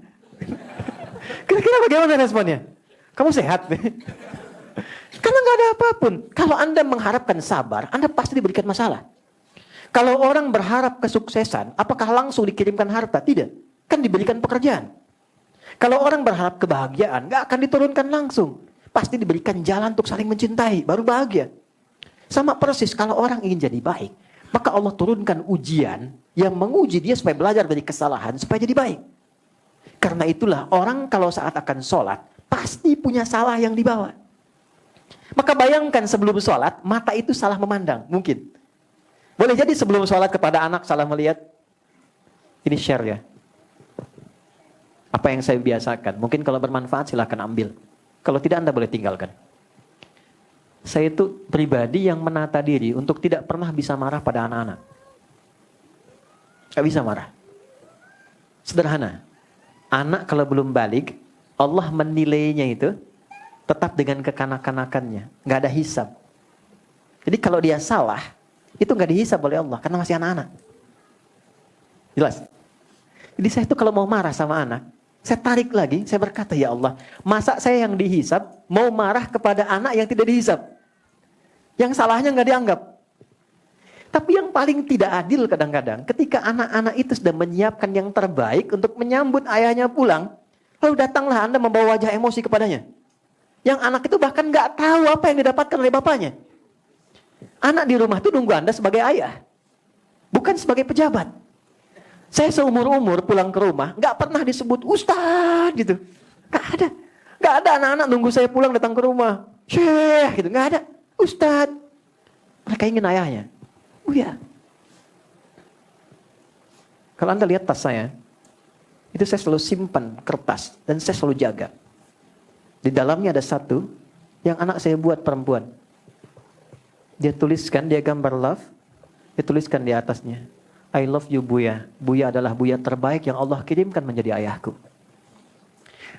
Kira-kira bagaimana responnya? Kamu sehat? Karena nggak ada apapun. Kalau Anda mengharapkan sabar, Anda pasti diberikan masalah. Kalau orang berharap kesuksesan, apakah langsung dikirimkan harta? Tidak. Kan diberikan pekerjaan. Kalau orang berharap kebahagiaan, nggak akan diturunkan langsung. Pasti diberikan jalan untuk saling mencintai, baru bahagia. Sama persis kalau orang ingin jadi baik, maka Allah turunkan ujian yang menguji dia supaya belajar dari kesalahan, supaya jadi baik. Karena itulah orang kalau saat akan sholat, pasti punya salah yang dibawa. Maka bayangkan sebelum sholat, mata itu salah memandang, mungkin. Boleh jadi sebelum sholat kepada anak salah melihat. Ini share ya. Apa yang saya biasakan. Mungkin kalau bermanfaat silahkan ambil. Kalau tidak Anda boleh tinggalkan. Saya itu pribadi yang menata diri untuk tidak pernah bisa marah pada anak-anak. Gak bisa marah. Sederhana. Anak kalau belum balik, Allah menilainya itu tetap dengan kekanak-kanakannya. Gak ada hisab. Jadi kalau dia salah, itu gak dihisab oleh Allah karena masih anak-anak. Jelas? Jadi saya itu kalau mau marah sama anak, saya tarik lagi, saya berkata, ya Allah, masa saya yang dihisab mau marah kepada anak yang tidak dihisab? Yang salahnya nggak dianggap. Tapi yang paling tidak adil kadang-kadang, ketika anak-anak itu sudah menyiapkan yang terbaik untuk menyambut ayahnya pulang, lalu datanglah Anda membawa wajah emosi kepadanya. Yang anak itu bahkan nggak tahu apa yang didapatkan oleh bapaknya. Anak di rumah itu nunggu Anda sebagai ayah, bukan sebagai pejabat. Saya seumur-umur pulang ke rumah, nggak pernah disebut Ustadz gitu. Nggak ada anak-anak nunggu saya pulang datang ke rumah. Syekh gitu, nggak ada. Ustadz. Mereka ingin ayahnya. Oh ya. Kalau Anda lihat tas saya, itu saya selalu simpan kertas dan saya selalu jaga. Di dalamnya ada satu yang anak saya buat perempuan. Dia tuliskan, dia gambar love, dia tuliskan di atasnya, I love you Buya. Buya adalah Buya terbaik yang Allah kirimkan menjadi ayahku.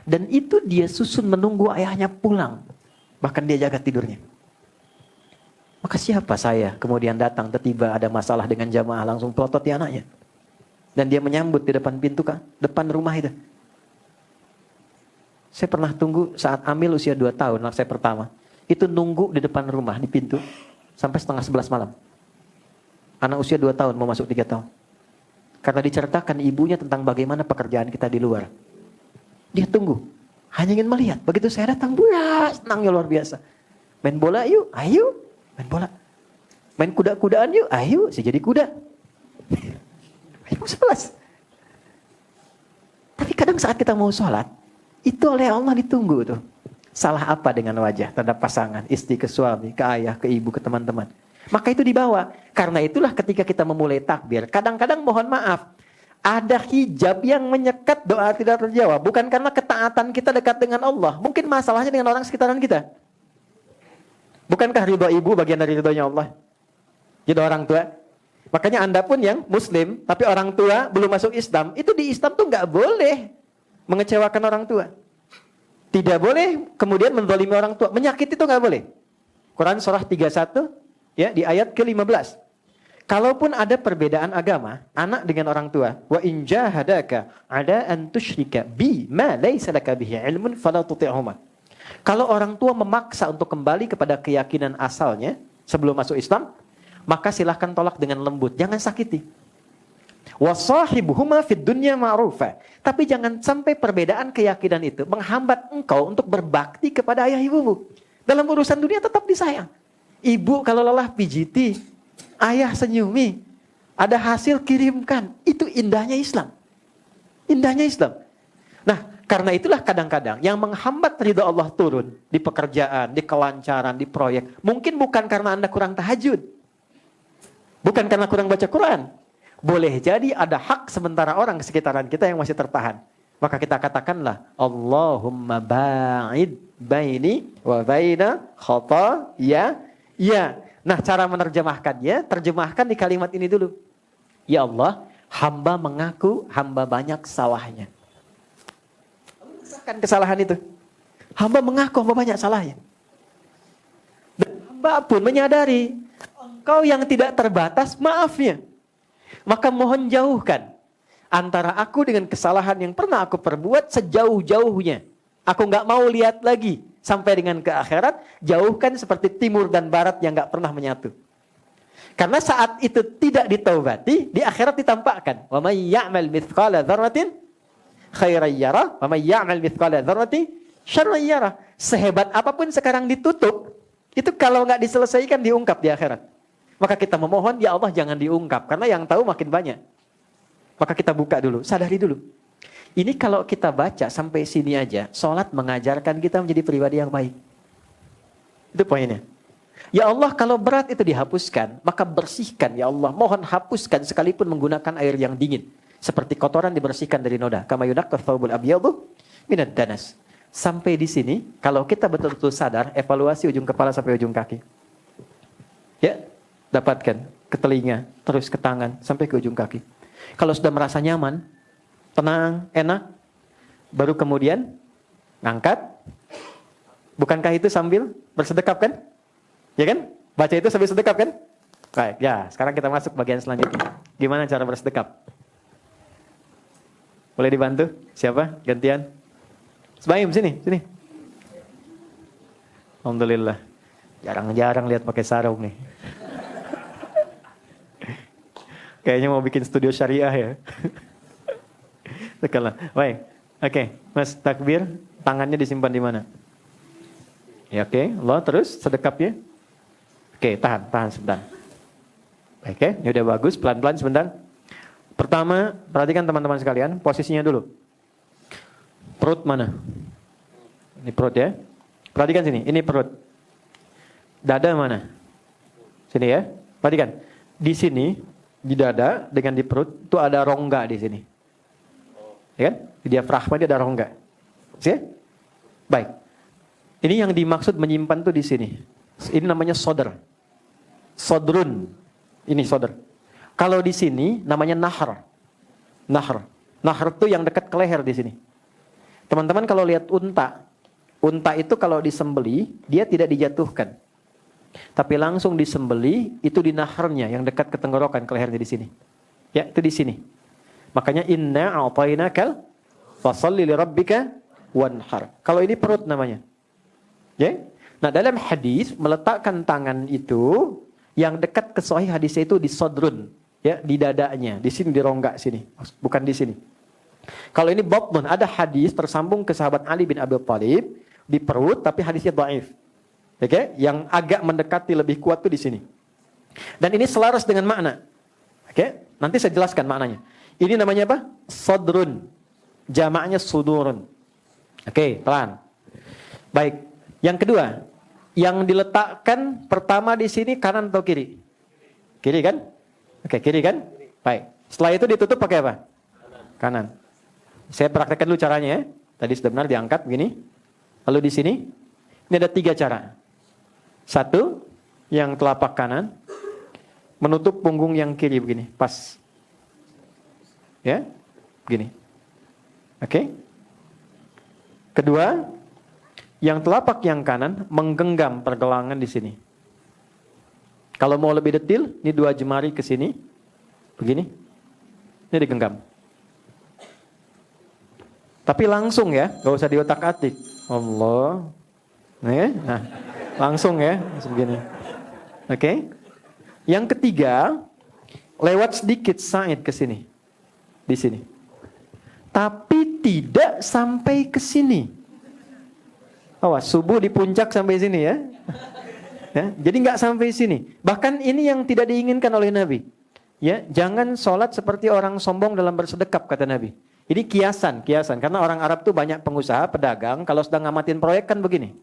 Dan itu dia susun menunggu ayahnya pulang. Bahkan dia jaga tidurnya. Maka siapa saya kemudian datang tiba-tiba ada masalah dengan jamaah langsung pelototi anaknya. Dan dia menyambut di depan pintu depan rumah itu. Saya pernah tunggu saat Amil usia 2 tahun, anak saya pertama. Itu nunggu di depan rumah, di pintu. Sampai 10:30 malam. Anak usia 2 tahun mau masuk 3 tahun. Karena diceritakan ibunya tentang bagaimana pekerjaan kita di luar. Dia tunggu. Hanya ingin melihat. Begitu saya datang, buya, senangnya luar biasa. Main bola yuk, ayo. Main bola. Main kuda-kudaan yuk, ayo. Saya jadi kuda. Ayo 11. Tapi kadang saat kita mau sholat, itu oleh Allah ditunggu tuh. Salah apa dengan wajah terhadap pasangan, istri ke suami, ke ayah, ke ibu, ke teman-teman. Maka itu dibawa. Karena itulah ketika kita memulai takbir, kadang-kadang mohon maaf, ada hijab yang menyekat doa tidak terjawab. Bukan karena ketaatan kita dekat dengan Allah. Mungkin masalahnya dengan orang sekitaran kita. Bukankah ridho ibu bagian dari ridhonya Allah? Ridho orang tua. Makanya Anda pun yang muslim, tapi orang tua belum masuk Islam, itu di Islam tuh nggak boleh mengecewakan orang tua. Tidak boleh kemudian menzalimi orang tua. Menyakiti itu nggak boleh. Quran surah 31 ya di ayat ke-15. Kalaupun ada perbedaan agama, anak dengan orang tua, wa in jahadaka ada an tusyrika bi ma laysa laka bihi ilmun fala tuti'huma. Kalau orang tua memaksa untuk kembali kepada keyakinan asalnya sebelum masuk Islam, maka silahkan tolak dengan lembut, jangan sakiti. Wasahibuhuma fid dunya ma'rufa. Tapi jangan sampai perbedaan keyakinan itu menghambat engkau untuk berbakti kepada ayah ibumu. Dalam urusan dunia tetap disayang. Ibu kalau lelah pijiti, ayah senyumi, ada hasil kirimkan. Itu indahnya Islam. Indahnya Islam. Nah, karena itulah kadang-kadang yang menghambat ridha Allah turun di pekerjaan, di kelancaran, di proyek. Mungkin bukan karena Anda kurang tahajud. Bukan karena kurang baca Quran. Boleh jadi ada hak sementara orang di sekitaran kita yang masih tertahan. Maka kita katakanlah, Allahumma ba'id baini wa baina khotaya. Ya. Nah, cara menerjemahkannya, terjemahkan di kalimat ini dulu. Ya Allah, hamba mengaku hamba banyak salahnya. Kesahkan kesalahan itu. Hamba mengaku hamba banyak salahnya. Dan hamba pun menyadari engkau yang tidak terbatas maafnya. Maka mohon jauhkan antara aku dengan kesalahan yang pernah aku perbuat sejauh-jauhnya. Aku nggak mau lihat lagi sampai dengan ke akhirat. Jauhkan seperti timur dan barat yang nggak pernah menyatu. Karena saat itu tidak ditaubati, di akhirat ditampakkan. Wa may ya'mal mithqala dzarratin khairan yarah, wa may ya'mal mithqala dzarratin syarran yarah. Sehebat apapun sekarang ditutup, itu kalau nggak diselesaikan diungkap di akhirat. Maka kita memohon, ya Allah jangan diungkap. Karena yang tahu makin banyak. Maka kita buka dulu, sadari dulu. Ini kalau kita baca sampai sini aja, sholat mengajarkan kita menjadi pribadi yang baik. Itu poinnya. Ya Allah kalau berat itu dihapuskan, maka bersihkan ya Allah. Mohon hapuskan sekalipun menggunakan air yang dingin. Seperti kotoran dibersihkan dari noda. Kama yunaqqa thawbul abyadu minad danas. Sampai di sini, kalau kita betul-betul sadar, evaluasi ujung kepala sampai ujung kaki. Ya, dapatkan ke telinga, terus ke tangan, sampai ke ujung kaki. Kalau sudah merasa nyaman, tenang, enak, baru kemudian ngangkat. Bukankah itu sambil bersedekap kan? Ya kan? Baca itu sambil sedekap kan? Baik, ya sekarang kita masuk bagian selanjutnya. Gimana cara bersedekap? Boleh dibantu? Siapa? Gantian? Sebaim, sini. Alhamdulillah. Jarang-jarang lihat pakai sarung nih. Kayaknya mau bikin studio syariah ya. Tekanlah. Baik. Oke, Mas takbir, tangannya disimpan di mana? Ya oke, Allah terus sedekapnya. Oke, tahan sebentar. Oke, ini udah bagus, pelan-pelan sebentar. Pertama, perhatikan teman-teman sekalian, posisinya dulu. Perut mana? Ini perut ya. Perhatikan sini, ini perut. Dada mana? Sini ya. Perhatikan. Di sini, di dada dengan di perut itu ada rongga di sini. Ya kan? Di diafragma itu ada rongga. Oke? Baik. Ini yang dimaksud menyimpan tuh di sini. Ini namanya sodar. Sodrun. Ini sodar. Kalau di sini namanya nahar. Nahar itu yang dekat ke leher di sini. Teman-teman kalau lihat unta itu kalau disembeli dia tidak dijatuhkan. Tapi langsung disembeli itu di naharnya yang dekat ke tenggorokan, ke lehernya di sini. Ya, itu di sini. Makanya inna a'tainakal fasholli lirabbika wanhar. Kalau ini perut namanya. Ya. Nah, dalam hadis meletakkan tangan itu yang dekat ke sahih hadisnya itu di sodrun, ya, di dadanya, di sini di rongga sini, bukan di sini. Kalau ini batnun, ada hadis tersambung ke sahabat Ali bin Abi Thalib di perut tapi hadisnya dhaif. Oke, yang agak mendekati lebih kuat tuh di sini. Dan ini selaras dengan makna. Oke, nanti saya jelaskan maknanya. Ini namanya apa? Sodrun. Jamaknya sudurun. Oke, pelan. Baik. Yang kedua, yang diletakkan pertama di sini kanan atau kiri? Kiri kan? Oke, kiri kan? Baik. Setelah itu ditutup pakai apa? Kanan. Saya praktekkan dulu caranya ya. Tadi sudah benar diangkat begini. Lalu di sini, ini ada 3 cara. 1, yang telapak kanan menutup punggung yang kiri begini, pas. Ya, begini. Oke. Kedua, yang telapak yang kanan menggenggam pergelangan di sini. Kalau mau lebih detail, ini 2 jemari ke sini, begini. Ini digenggam. Tapi langsung ya, gak usah diotak-atik. Allah. Nah, langsung ya, begini. Oke. Yang ketiga, lewat sedikit sa'id ke sini. Di sini. Tapi tidak sampai ke sini. Awas, subuh di puncak sampai sini ya. Ya, jadi nggak sampai sini. Bahkan ini yang tidak diinginkan oleh Nabi. Ya, jangan sholat seperti orang sombong dalam bersedekap, kata Nabi. Ini kiasan. Karena orang Arab tuh banyak pengusaha, pedagang, kalau sedang ngamatin proyek kan begini.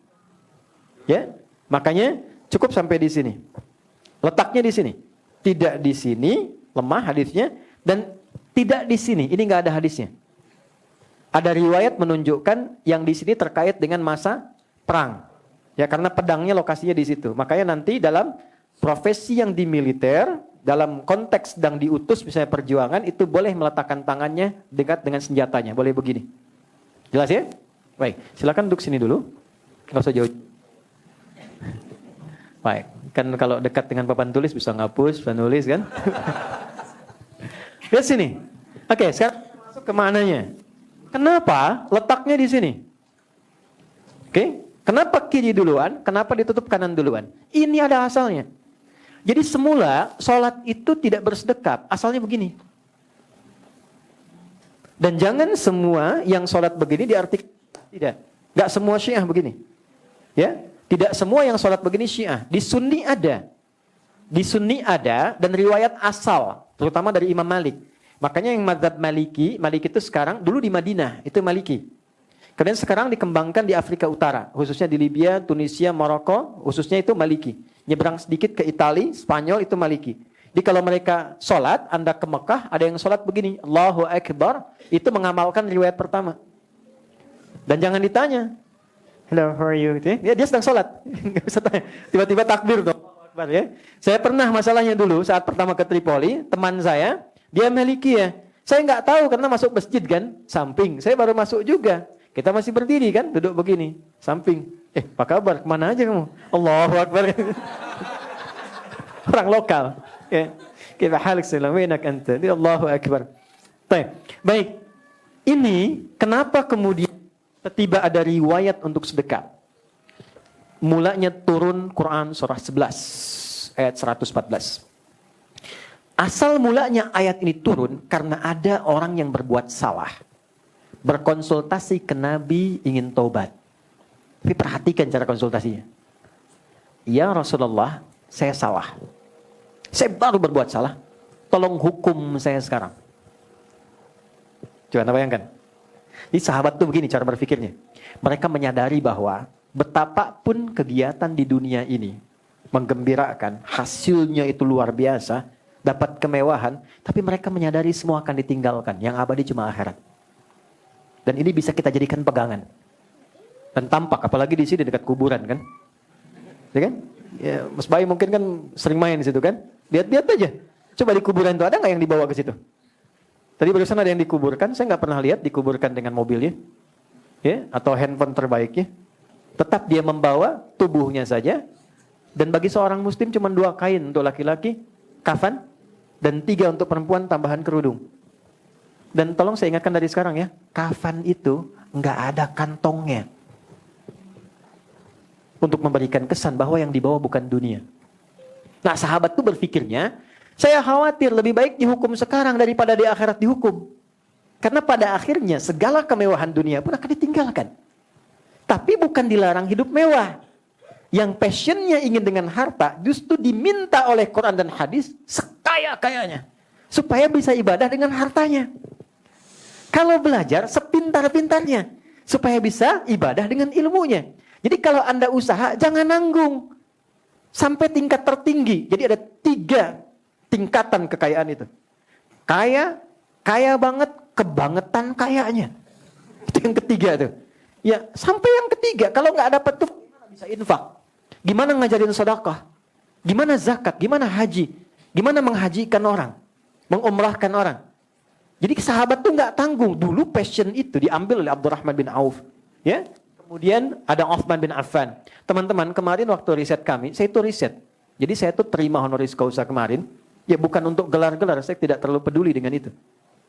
Ya, makanya cukup sampai di sini. Letaknya di sini. Tidak di sini, lemah hadisnya, dan tidak di sini. Ini nggak ada hadisnya. Ada riwayat menunjukkan yang di sini terkait dengan masa perang. Ya, karena pedangnya lokasinya di situ. Makanya nanti dalam profesi yang di militer, dalam konteks sedang diutus misalnya perjuangan, itu boleh meletakkan tangannya dekat dengan senjatanya. Boleh begini. Jelas ya? Baik, silakan duduk sini dulu. Nggak usah jauh. Baik, kan kalau dekat dengan papan tulis bisa ngapus, bisa nulis kan? Lihat sini. Oke, sekarang masuk ke mananya. Kenapa letaknya di sini? Oke, kenapa kiri duluan? Kenapa ditutup kanan duluan? Ini ada asalnya. Jadi semula sholat itu tidak bersedekap. Asalnya begini. Dan jangan semua yang sholat begini diartikan tidak. Gak semua Syiah begini. Ya, tidak semua yang sholat begini Syiah. Di Sunni ada. Di Sunni ada dan riwayat asal. Terutama dari Imam Malik. Makanya yang mazhab Maliki itu sekarang, dulu di Madinah, itu Maliki. Kemudian sekarang dikembangkan di Afrika Utara. Khususnya di Libya, Tunisia, Maroko. Khususnya itu Maliki. Nyebrang sedikit ke Italia, Spanyol itu Maliki. Jadi kalau mereka sholat, Anda ke Mekah, ada yang sholat begini. Allahu Akbar. Itu mengamalkan riwayat pertama. Dan jangan ditanya. Hello, how are you? Dia sedang sholat. Tiba-tiba takbir dong. Ya. Saya pernah masalahnya dulu saat pertama ke Tripoli, teman saya, dia Maliki ya. Saya nggak tahu karena masuk masjid kan, samping. Saya baru masuk juga. Kita masih berdiri kan, duduk begini, samping. Apa kabar? Kemana aja kamu? Allahu Akbar. Orang lokal. Kita halik selaminak anta. Allahu Akbar. Baik. Ini kenapa kemudian tiba ada riwayat untuk sedekah? Mulanya turun Quran surah 11 ayat 114. Asal mulanya ayat ini turun karena ada orang yang berbuat salah. Berkonsultasi ke Nabi ingin taubat. Tapi perhatikan cara konsultasinya. Ya Rasulullah, saya salah. Saya baru berbuat salah. Tolong hukum saya sekarang. Coba Anda bayangkan. Jadi sahabat itu begini cara berpikirnya. Mereka menyadari bahwa betapapun kegiatan di dunia ini menggembirakan, hasilnya itu luar biasa, dapat kemewahan, tapi mereka menyadari semua akan ditinggalkan. Yang abadi cuma akhirat. Dan ini bisa kita jadikan pegangan. Dan tampak, apalagi di sini dekat kuburan kan. Ya kan? Ya, Mas Bayu mungkin kan sering main di situ kan. Lihat-lihat aja. Coba di kuburan itu ada nggak yang dibawa ke situ? Tadi barusan ada yang dikuburkan, saya nggak pernah lihat dikuburkan dengan mobilnya. Ya, atau handphone terbaiknya. Tetap dia membawa tubuhnya saja. Dan bagi seorang muslim cuma 2 kain untuk laki-laki, kafan. Dan 3 untuk perempuan tambahan kerudung. Dan tolong saya ingatkan dari sekarang ya, kafan itu nggak ada kantongnya. Untuk memberikan kesan bahwa yang dibawa bukan dunia. Nah sahabat itu berpikirnya, saya khawatir lebih baik dihukum sekarang daripada di akhirat dihukum. Karena pada akhirnya segala kemewahan dunia pun akan ditinggalkan. Tapi bukan dilarang hidup mewah. Yang passionnya ingin dengan harta justru diminta oleh Quran dan hadis sekaya-kayanya. Supaya bisa ibadah dengan hartanya. Kalau belajar sepintar-pintarnya. Supaya bisa ibadah dengan ilmunya. Jadi kalau Anda usaha jangan nanggung. Sampai tingkat tertinggi. Jadi ada 3 tingkatan kekayaan itu. Kaya banget, kebangetan kayanya. Itu yang ketiga tuh. Ya, sampai yang ketiga. Kalau nggak dapat tuh gimana bisa infak? Gimana ngajarin sedekah? Gimana zakat? Gimana haji? Gimana menghajikan orang? Mengumrahkan orang? Jadi sahabat tuh nggak tanggung. Dulu passion itu diambil oleh Abdurrahman bin Auf. Ya. Kemudian ada Uthman bin Affan. Teman-teman, kemarin waktu riset kami, saya itu riset. Jadi saya tuh terima honoris causa kemarin. Ya bukan untuk gelar-gelar, saya tidak terlalu peduli dengan itu.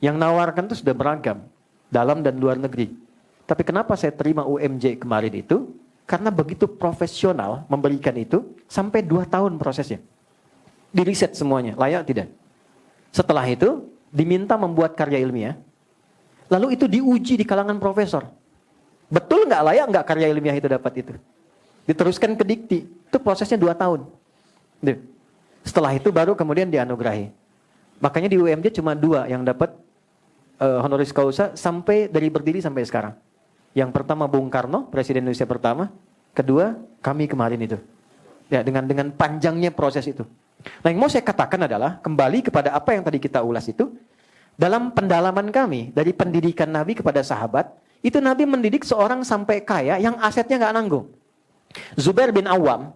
Yang nawarkan itu sudah beragam. Dalam dan luar negeri. Tapi kenapa saya terima UMJ kemarin itu? Karena begitu profesional memberikan itu, sampai 2 tahun prosesnya. Diriset semuanya, layak tidak. Setelah itu, diminta membuat karya ilmiah. Lalu itu diuji di kalangan profesor. Betul nggak layak nggak karya ilmiah itu dapat itu? diteruskan ke dikti. Itu prosesnya 2 tahun. Tuh. Setelah itu baru kemudian dianugerahi. Makanya di UMJ cuma 2 yang dapat honoris causa sampai dari berdiri sampai sekarang. Yang pertama Bung Karno, Presiden Indonesia pertama. Kedua, kami kemarin itu. Ya, dengan panjangnya proses itu. Nah, yang mau saya katakan adalah kembali kepada apa yang tadi kita ulas itu. Dalam pendalaman kami dari pendidikan Nabi kepada sahabat, itu Nabi mendidik seorang sampai kaya yang asetnya nggak nanggung. Zubair bin Awam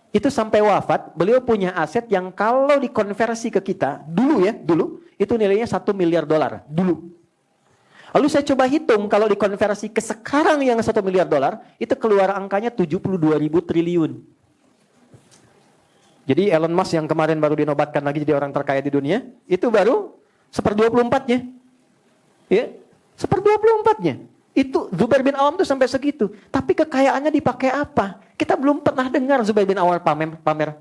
itu sampai wafat, beliau punya aset yang kalau dikonversi ke kita, dulu itu nilainya $1 miliar, dulu. Lalu saya coba hitung, kalau dikonversi ke sekarang yang $1 miliar, itu keluar angkanya 72.000 triliun. Jadi Elon Musk yang kemarin baru dinobatkan lagi jadi orang terkaya di dunia, itu baru 1/24-nya. Ya, 1/24-nya. Itu Zubair bin Awam tuh sampai segitu. Tapi kekayaannya dipakai apa? Kita belum pernah dengar Zubair bin Awam pamer.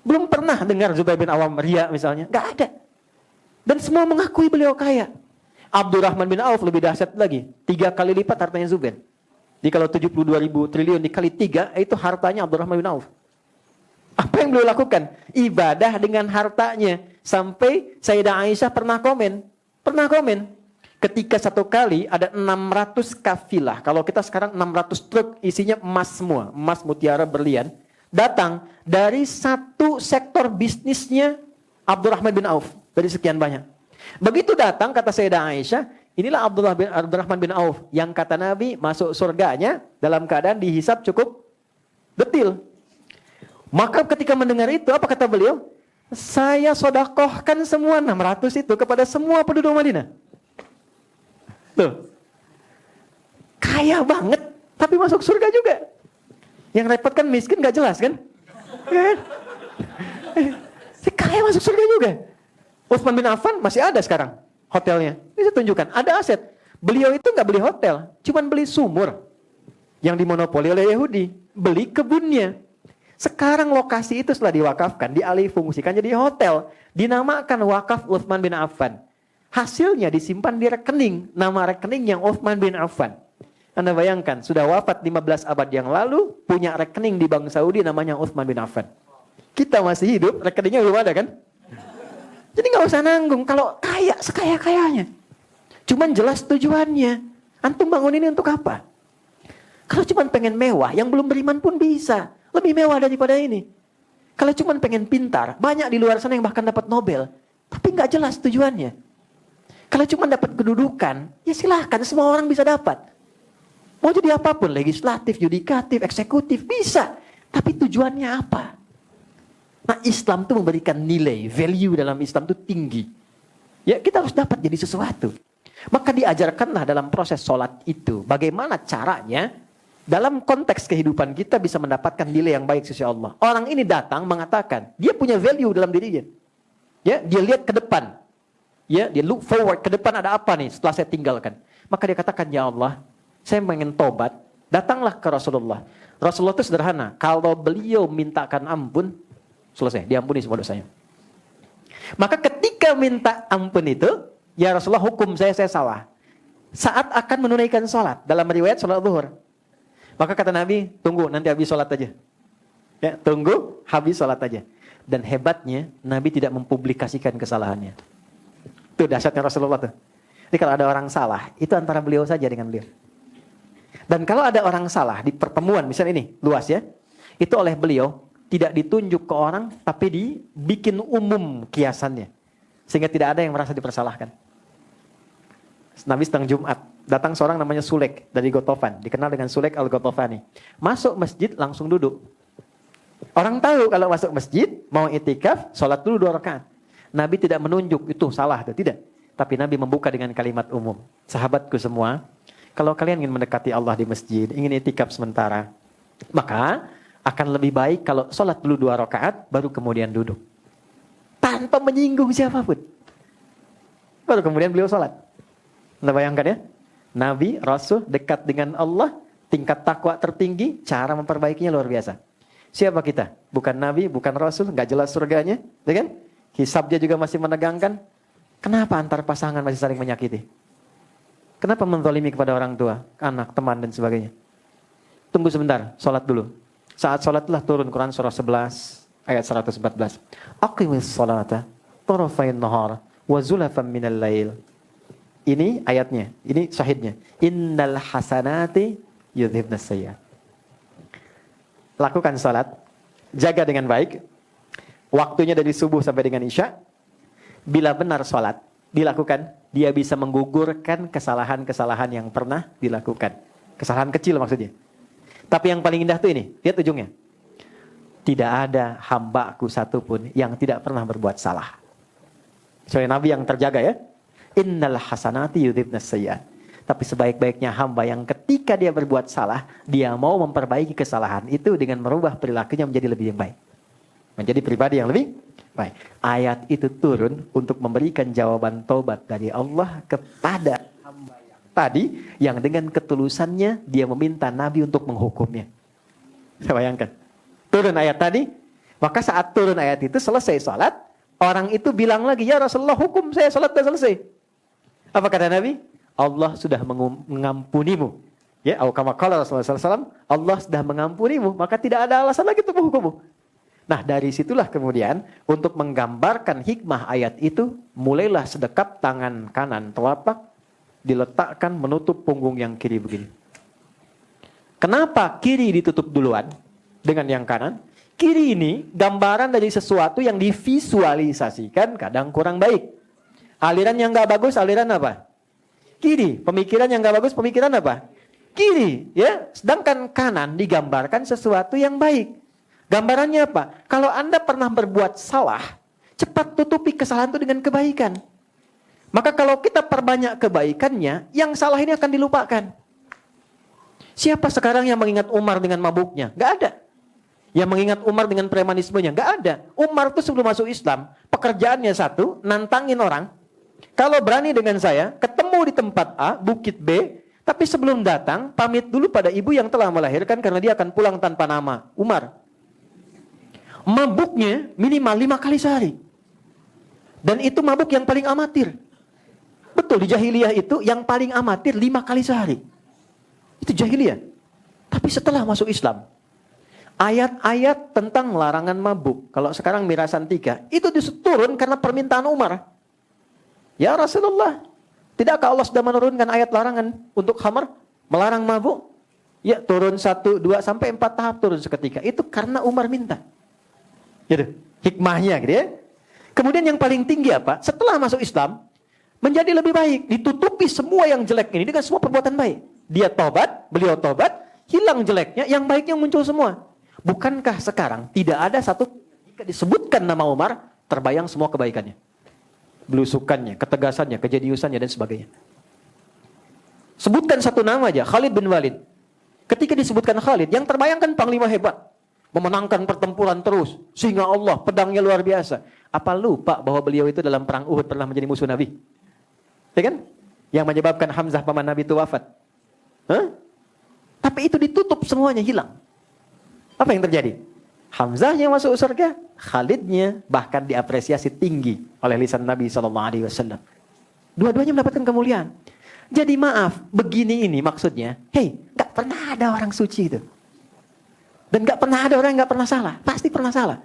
Belum pernah dengar Zubair bin Awam ria misalnya. Gak ada. Dan semua mengakui beliau kaya. Abdurrahman bin Auf lebih dahsyat lagi. 3 kali lipat hartanya Zubair. Jadi kalau 72.000 triliun dikali 3, itu hartanya Abdurrahman bin Auf. Apa yang beliau lakukan? Ibadah dengan hartanya. Sampai Sayyidah Aisyah pernah komen. Ketika satu kali ada 600 kafilah. Kalau kita sekarang 600 truk isinya emas semua. Emas, mutiara, berlian. Datang dari satu sektor bisnisnya Abdurrahman bin Auf. Dari sekian banyak. Begitu datang kata Sayyidah Aisyah. Inilah Abdurrahman bin Auf. Yang kata Nabi masuk surganya dalam keadaan dihisap cukup detil. Maka ketika mendengar itu apa kata beliau? Saya sodakohkan semua 600 itu kepada semua penduduk Madinah. Tuh. Kaya banget, tapi masuk surga juga. Yang repot kan miskin gak jelas kan? Si kaya masuk surga juga. Utsman bin Affan masih ada sekarang hotelnya. Ini saya tunjukkan, ada aset. Beliau itu gak beli hotel, cuman beli sumur. Yang dimonopoli oleh Yahudi. Beli kebunnya. Sekarang lokasi itu setelah diwakafkan, dialih fungsikan jadi hotel. Dinamakan wakaf Utsman bin Affan. Hasilnya disimpan di rekening. Nama rekening yang Utsman bin Affan. Anda bayangkan, sudah wafat 15 abad yang lalu, punya rekening di Bank Saudi namanya Utsman bin Affan. Kita masih hidup, rekeningnya belum ada kan? Jadi gak usah nanggung, kalau kaya, sekaya-kayanya. Cuman jelas tujuannya. Antum bangun ini untuk apa? Kalau cuman pengen mewah, yang belum beriman pun bisa. Lebih mewah daripada ini. Kalau cuman pengen pintar, banyak di luar sana yang bahkan dapat Nobel. Tapi gak jelas tujuannya. Kalau cuma dapat kedudukan, ya silahkan, semua orang bisa dapat. Mau jadi apapun, legislatif, yudikatif, eksekutif, bisa. Tapi tujuannya apa? Nah, Islam itu memberikan nilai, value dalam Islam itu tinggi. Ya, kita harus dapat jadi sesuatu. Maka diajarkanlah dalam proses sholat itu, bagaimana caranya, dalam konteks kehidupan kita bisa mendapatkan nilai yang baik sisi Allah. Orang ini datang mengatakan, dia punya value dalam dirinya. Ya, dia lihat ke depan. Ya, dia look forward ke depan ada apa nih setelah saya tinggalkan. Maka dia katakan, ya Allah, saya ingin tobat. Datanglah ke Rasulullah. Rasulullah itu sederhana. Kalau beliau mintakan ampun, selesai, diampuni semua dosanya. Maka ketika minta ampun itu, ya Rasulullah hukum saya salah. Saat akan menunaikan sholat, dalam riwayat sholat zuhur. Maka kata Nabi, tunggu nanti habis sholat aja. Ya, tunggu habis sholat aja. Dan hebatnya, Nabi tidak mempublikasikan kesalahannya. Itu dahsyatnya Rasulullah tuh. Jadi kalau ada orang salah, itu antara beliau saja dengan beliau. Dan kalau ada orang salah di pertemuan, misalnya ini, luas ya. Itu oleh beliau, tidak ditunjuk ke orang, tapi dibikin umum kiasannya. Sehingga tidak ada yang merasa dipersalahkan. Nabi sedang Jumat, datang seorang namanya Sulek dari Gotofan. Dikenal dengan Sulek al-Gotofani. Masuk masjid, langsung duduk. Orang tahu kalau masuk masjid, mau itikaf, sholat dulu 2 rakaat. Nabi tidak menunjuk, itu salah, itu tidak. Tapi Nabi membuka dengan kalimat umum. Sahabatku semua, kalau kalian ingin mendekati Allah di masjid, ingin itikaf sementara, maka akan lebih baik kalau sholat dulu 2 rakaat, baru kemudian duduk. Tanpa menyinggung siapapun. Baru kemudian beliau sholat. Anda bayangkan ya, Nabi, Rasul, dekat dengan Allah, tingkat takwa tertinggi, cara memperbaikinya luar biasa. Siapa kita? Bukan Nabi, bukan Rasul, nggak jelas surganya, ya kan? Hisabnya juga masih menegangkan. Kenapa antar pasangan masih saling menyakiti? Kenapa menzalimi kepada orang tua, anak, teman, dan sebagainya? tunggu sebentar, sholat dulu. Saat sholatlah turun Quran surah 11 ayat 114. Aqimis sholata tarafain nahar wa zulafan minal lail. Ini ayatnya, ini syahidnya. Innal hasanati yudhibnas sayyi'at. Lakukan sholat, jaga dengan baik. Waktunya dari subuh sampai dengan isya. Bila benar sholat dilakukan, dia bisa menggugurkan kesalahan-kesalahan yang pernah dilakukan. Kesalahan kecil maksudnya. Tapi yang paling indah tuh ini, lihat ujungnya. Tidak ada hambaku satupun yang tidak pernah berbuat salah. Soalnya Nabi yang terjaga ya. Innal hasanati yudhibnas sayyi'at. Tapi sebaik-baiknya hamba yang ketika dia berbuat salah, dia mau memperbaiki kesalahan itu dengan merubah perilakunya menjadi lebih yang baik. Menjadi pribadi yang lebih baik. Ayat itu turun untuk memberikan jawaban taubat dari Allah kepada hamba yang tadi, yang dengan ketulusannya dia meminta Nabi untuk menghukumnya. Saya bayangkan. Turun ayat tadi, maka saat turun ayat itu selesai salat, orang itu bilang lagi, ya Rasulullah hukum saya, salat sudah selesai. Apa kata Nabi? Allah sudah mengampunimu. Ya, kama qala Rasulullah SAW, Allah sudah mengampunimu, maka tidak ada alasan lagi untuk menghukummu. Nah, dari situlah kemudian untuk menggambarkan hikmah ayat itu, mulailah sedekap tangan kanan telapak diletakkan menutup punggung yang kiri begini. Kenapa kiri ditutup duluan dengan yang kanan? Kiri ini gambaran dari sesuatu yang divisualisasikan kadang kurang baik. Aliran yang gak bagus, aliran apa? Kiri. Pemikiran yang gak bagus, pemikiran apa? Kiri. Ya. Sedangkan kanan digambarkan sesuatu yang baik. Gambarannya apa? Kalau Anda pernah berbuat salah, cepat tutupi kesalahan itu dengan kebaikan. Maka kalau kita perbanyak kebaikannya, yang salah ini akan dilupakan. Siapa sekarang yang mengingat Umar dengan mabuknya? Gak ada. Yang mengingat Umar dengan premanismenya? Gak ada. Umar itu sebelum masuk Islam, pekerjaannya satu, nantangin orang. Kalau berani dengan saya, ketemu di tempat A, bukit B, tapi sebelum datang, pamit dulu pada ibu yang telah melahirkan karena dia akan pulang tanpa nama. Umar. Mabuknya minimal 5 kali sehari. Dan itu mabuk yang paling amatir. Betul, di jahiliyah itu yang paling amatir 5 kali sehari. Itu jahiliyah. Tapi setelah masuk Islam, ayat-ayat tentang larangan mabuk, kalau sekarang mirasan 3, itu turun karena permintaan Umar. Ya Rasulullah, tidakkah Allah sudah menurunkan ayat larangan untuk khamar, melarang mabuk? Ya, turun 1, 2, sampai 4 tahap turun seketika. Itu karena Umar minta. Gitu, hikmahnya gitu ya. Kemudian yang paling tinggi apa? Setelah masuk Islam, menjadi lebih baik. Ditutupi semua yang jelek ini dengan semua perbuatan baik. Dia tobat, beliau tobat, hilang jeleknya, yang baiknya muncul semua. Bukankah sekarang tidak ada satu, jika disebutkan nama Umar, terbayang semua kebaikannya. Belusukannya, ketegasannya, kejeniusannya, dan sebagainya. Sebutkan satu nama aja, Khalid bin Walid. Ketika disebutkan Khalid, yang terbayangkan panglima hebat. Memenangkan pertempuran terus. Sehingga Allah, pedangnya luar biasa. Apa lupa bahwa beliau itu dalam perang Uhud pernah menjadi musuh Nabi? Ya kan? Yang menyebabkan Hamzah paman Nabi itu wafat. Hah? Tapi itu ditutup semuanya, hilang. Apa yang terjadi? Hamzahnya masuk surga, Khalidnya bahkan diapresiasi tinggi oleh lisan Nabi SAW. Dua-duanya mendapatkan kemuliaan. Jadi maaf, begini ini maksudnya, gak pernah ada orang suci itu. Dan gak pernah ada orang yang gak pernah salah. Pasti pernah salah.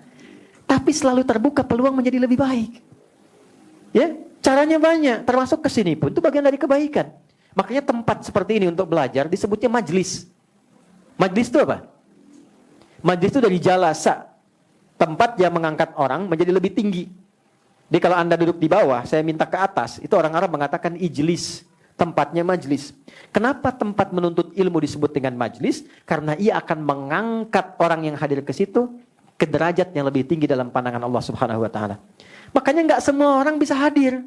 Tapi selalu terbuka peluang menjadi lebih baik. Ya, caranya banyak. Termasuk kesini pun, itu bagian dari kebaikan. Makanya tempat seperti ini untuk belajar disebutnya majlis. Majlis itu apa? Majlis itu dari jalasa. Tempat yang mengangkat orang menjadi lebih tinggi. Jadi kalau Anda duduk di bawah, saya minta ke atas. Itu orang Arab mengatakan ijlis. Tempatnya majlis. Kenapa tempat menuntut ilmu disebut dengan majlis? Karena ia akan mengangkat orang yang hadir ke situ ke derajat yang lebih tinggi dalam pandangan Allah Subhanahu wa taala. Makanya nggak semua orang bisa hadir.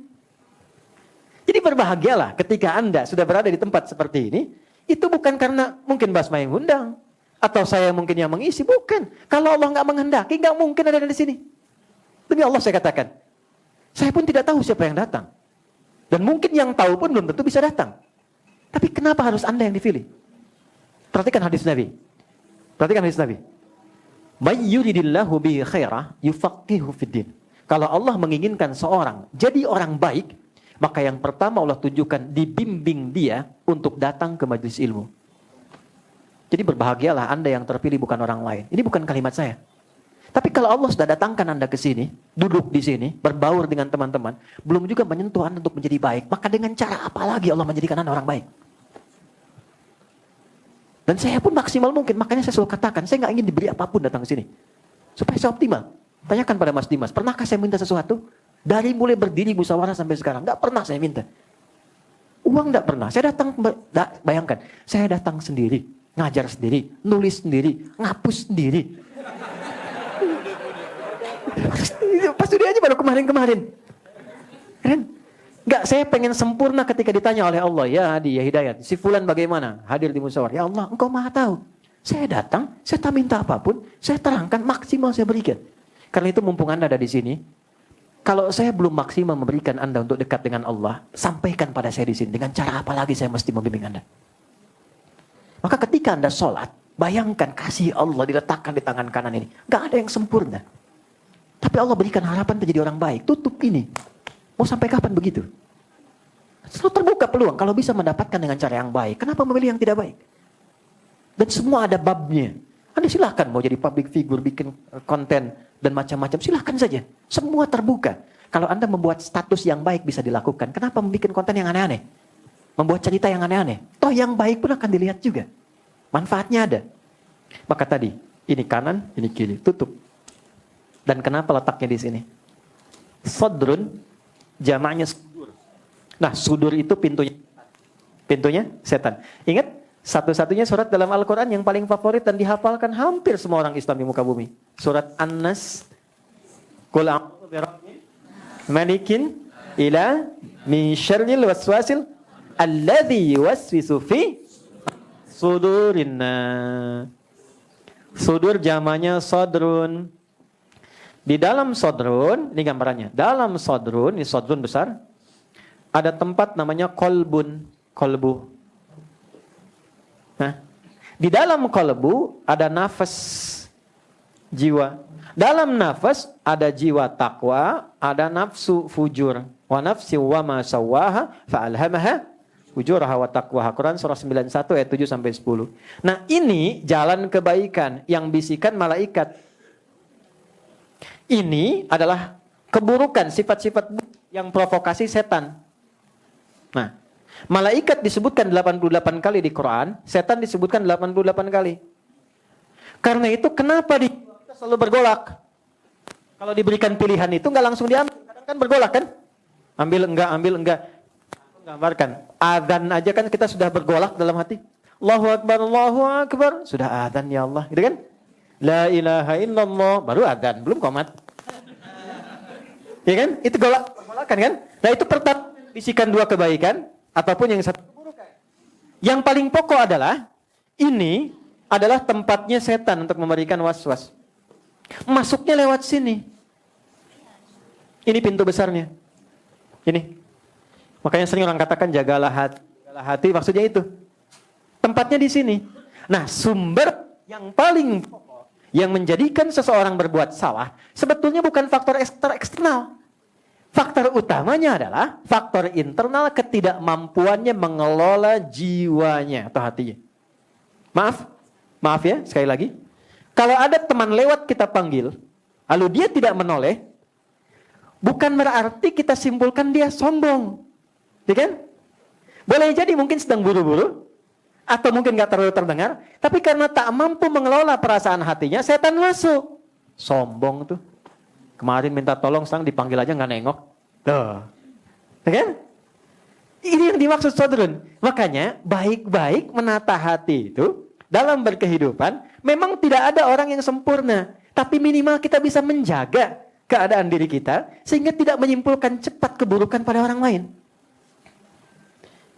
Jadi berbahagialah ketika Anda sudah berada di tempat seperti ini. Itu bukan karena mungkin Basma yang undang atau saya mungkin yang mengisi, bukan. Kalau Allah nggak menghendaki, nggak mungkin ada di sini. Demi Allah saya katakan. Saya pun tidak tahu siapa yang datang. Dan mungkin yang tahu pun belum tentu bisa datang. Tapi kenapa harus Anda yang dipilih? Perhatikan hadis Nabi. Perhatikan hadis Nabi. May yuridillahu bihi khairah yufaqihu fiddin. Kalau Allah menginginkan seorang jadi orang baik, maka yang pertama Allah tunjukkan dibimbing dia untuk datang ke majelis ilmu. Jadi berbahagialah Anda yang terpilih bukan orang lain. Ini bukan kalimat saya. Tapi kalau Allah sudah datangkan Anda ke sini, duduk di sini, berbaur dengan teman-teman, belum juga menyentuh Anda untuk menjadi baik, maka dengan cara apa lagi Allah menjadikan Anda orang baik? Dan saya pun maksimal mungkin, makanya saya selalu katakan, saya nggak ingin diberi apapun datang ke sini. Supaya saya optimal. Tanyakan pada Mas Dimas, pernahkah saya minta sesuatu? Dari mulai berdiri musyawarah sampai sekarang, nggak pernah saya minta. Uang nggak pernah. Saya datang, bayangkan, saya datang sendiri, ngajar sendiri, nulis sendiri, ngapus sendiri. Pas studi aja baru kemarin-kemarin. Kan? Nggak, saya pengen sempurna ketika ditanya oleh Allah, ya Hadi, ya Hidayat, si Fulan bagaimana? Hadir di musyawarah. Ya Allah, Engkau Maha tahu. Saya datang, saya tak minta apapun, saya terangkan maksimal saya berikan. Karena itu mumpung Anda ada di sini, kalau saya belum maksimal memberikan Anda untuk dekat dengan Allah, sampaikan pada saya di sini. Dengan cara apa lagi saya mesti membimbing Anda? Maka ketika Anda sholat, bayangkan kasih Allah diletakkan di tangan kanan ini. Nggak ada yang sempurna. Tapi Allah berikan harapan menjadi orang baik. Tutup ini. Mau sampai kapan begitu? Selalu terbuka peluang. Kalau bisa mendapatkan dengan cara yang baik, kenapa memilih yang tidak baik? Dan semua ada babnya. Anda silahkan mau jadi public figure, bikin konten, dan macam-macam. Silahkan saja. Semua terbuka. Kalau Anda membuat status yang baik bisa dilakukan. Kenapa membuat konten yang aneh-aneh? Membuat cerita yang aneh-aneh. Toh yang baik pun akan dilihat juga. Manfaatnya ada. Maka tadi, ini kanan, ini kiri. Tutup. Dan kenapa letaknya di sini? Sodrun, jamaknya sudur. Nah, sudur itu pintunya. Pintunya setan. Ingat, satu-satunya surat dalam Al-Quran yang paling favorit dan dihafalkan hampir semua orang Islam di muka bumi. Surat An-Nas. Qul a'udzu birabbil malikin ila min syarril waswasil alladzi yuwaswisu fi sudurin nas. Sudur jamaknya sodrun. Di dalam sodrun, ini gambarannya. Dalam sodrun, ini sodrun besar. Ada tempat namanya kolbun. Kolbu. Nah, di dalam kolbu ada nafas jiwa. Dalam nafas ada jiwa takwa, ada nafsu fujur. Wa nafsi wa ma sawaha fa'alhamaha fujuraha wa taqwaha. Quran surah 91 ayat 7 sampai 10. Nah, ini jalan kebaikan yang bisikan malaikat. Ini adalah keburukan, sifat-sifat yang provokasi setan. Nah, malaikat disebutkan 88 kali di Quran, setan disebutkan 88 kali. Karena itu kenapa kita selalu bergolak? Kalau diberikan pilihan itu nggak langsung diambil, kadang kan bergolak kan? Ambil enggak. Gambarkan, adzan aja kan kita sudah bergolak dalam hati. Allahu Akbar. Sudah adzan ya Allah, gitu kan? La ilaha illallah, baru adzan, belum qomat. Ya kan? Itu golakan kan? Nah, itu pertama bisikan dua kebaikan ataupun yang satu keburukan. Yang paling pokok adalah ini adalah tempatnya setan untuk memberikan was-was. Masuknya lewat sini. Ini pintu besarnya. Ini. Makanya sering orang katakan jagalah hati, maksudnya itu. Tempatnya di sini. Nah, sumber yang paling pokok yang menjadikan seseorang berbuat salah sebetulnya bukan faktor eksternal. Faktor utamanya adalah faktor internal, ketidakmampuannya mengelola jiwanya atau hatinya. Maaf ya, sekali lagi. Kalau ada teman lewat kita panggil, lalu dia tidak menoleh, bukan berarti kita simpulkan dia sombong. Ya kan? Boleh jadi mungkin sedang buru-buru, atau mungkin gak terlalu terdengar, tapi karena tak mampu mengelola perasaan hatinya, setan masuk. Sombong tuh. Kemarin minta tolong, sekarang dipanggil aja gak nengok. Tuh. Ya kan? Ini yang dimaksud sodrun. Makanya baik-baik menata hati itu dalam berkehidupan, memang tidak ada orang yang sempurna. Tapi minimal kita bisa menjaga keadaan diri kita, sehingga tidak menyimpulkan cepat keburukan pada orang lain.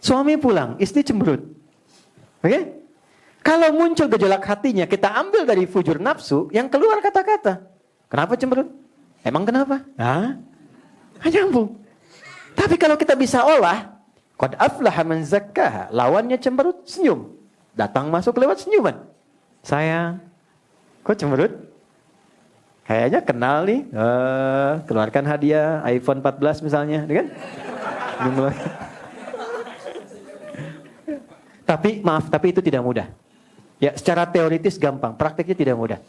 Suami pulang, istri cemberut. Oke? Kalau muncul gejolak hatinya, kita ambil dari fujur nafsu, yang keluar kata-kata. Kenapa cemberut? Emang kenapa? Hah? Nyambung. Tapi kalau kita bisa olah, qad aflaha man zakkaha, lawannya cemberut, senyum. Datang masuk lewat senyuman. Sayang, kok cemberut? Kayaknya kenal nih. Keluarkan hadiah iPhone 14 misalnya, kan? Tapi maaf, tapi itu tidak mudah. Ya, secara teoritis gampang, prakteknya tidak mudah.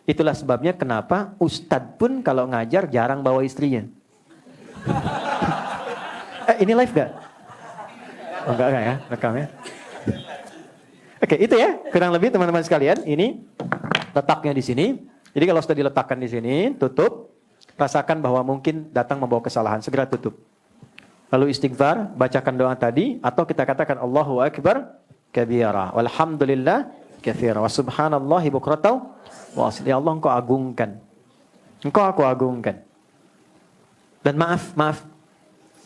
Itulah sebabnya kenapa ustadz pun kalau ngajar jarang bawa istrinya. Ini live gak? Oh, enggak ya, rekamnya. Oke, itu ya, kurang lebih teman-teman sekalian. Ini letaknya di sini. Jadi kalau sudah diletakkan di sini, tutup. Rasakan bahwa mungkin datang membawa kesalahan, segera tutup. Lalu istighfar, bacakan doa tadi, atau kita katakan Allahu Akbar kabira, walhamdulillah katsira, wa subhanallahi bukratan wa asli. Ya Allah, engkau agungkan. Engkau aku agungkan. Dan maaf.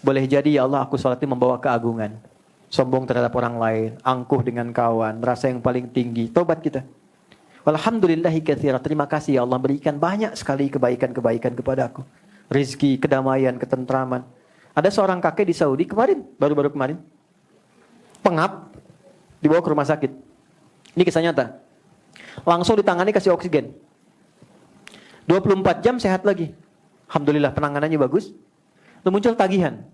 Boleh jadi ya Allah aku sholat ini membawa keagungan. Sombong terhadap orang lain, angkuh dengan kawan, merasa yang paling tinggi. Tobat kita. Walhamdulillahi katsira. Terima kasih ya Allah berikan banyak sekali kebaikan-kebaikan kepada aku. Rizki, kedamaian, ketentraman. Ada seorang kakek di Saudi kemarin, baru-baru kemarin. Pengap, dibawa ke rumah sakit. Ini kisah nyata. Langsung ditangani kasih oksigen. 24 jam sehat lagi. Alhamdulillah penanganannya bagus. Lalu muncul tagihan.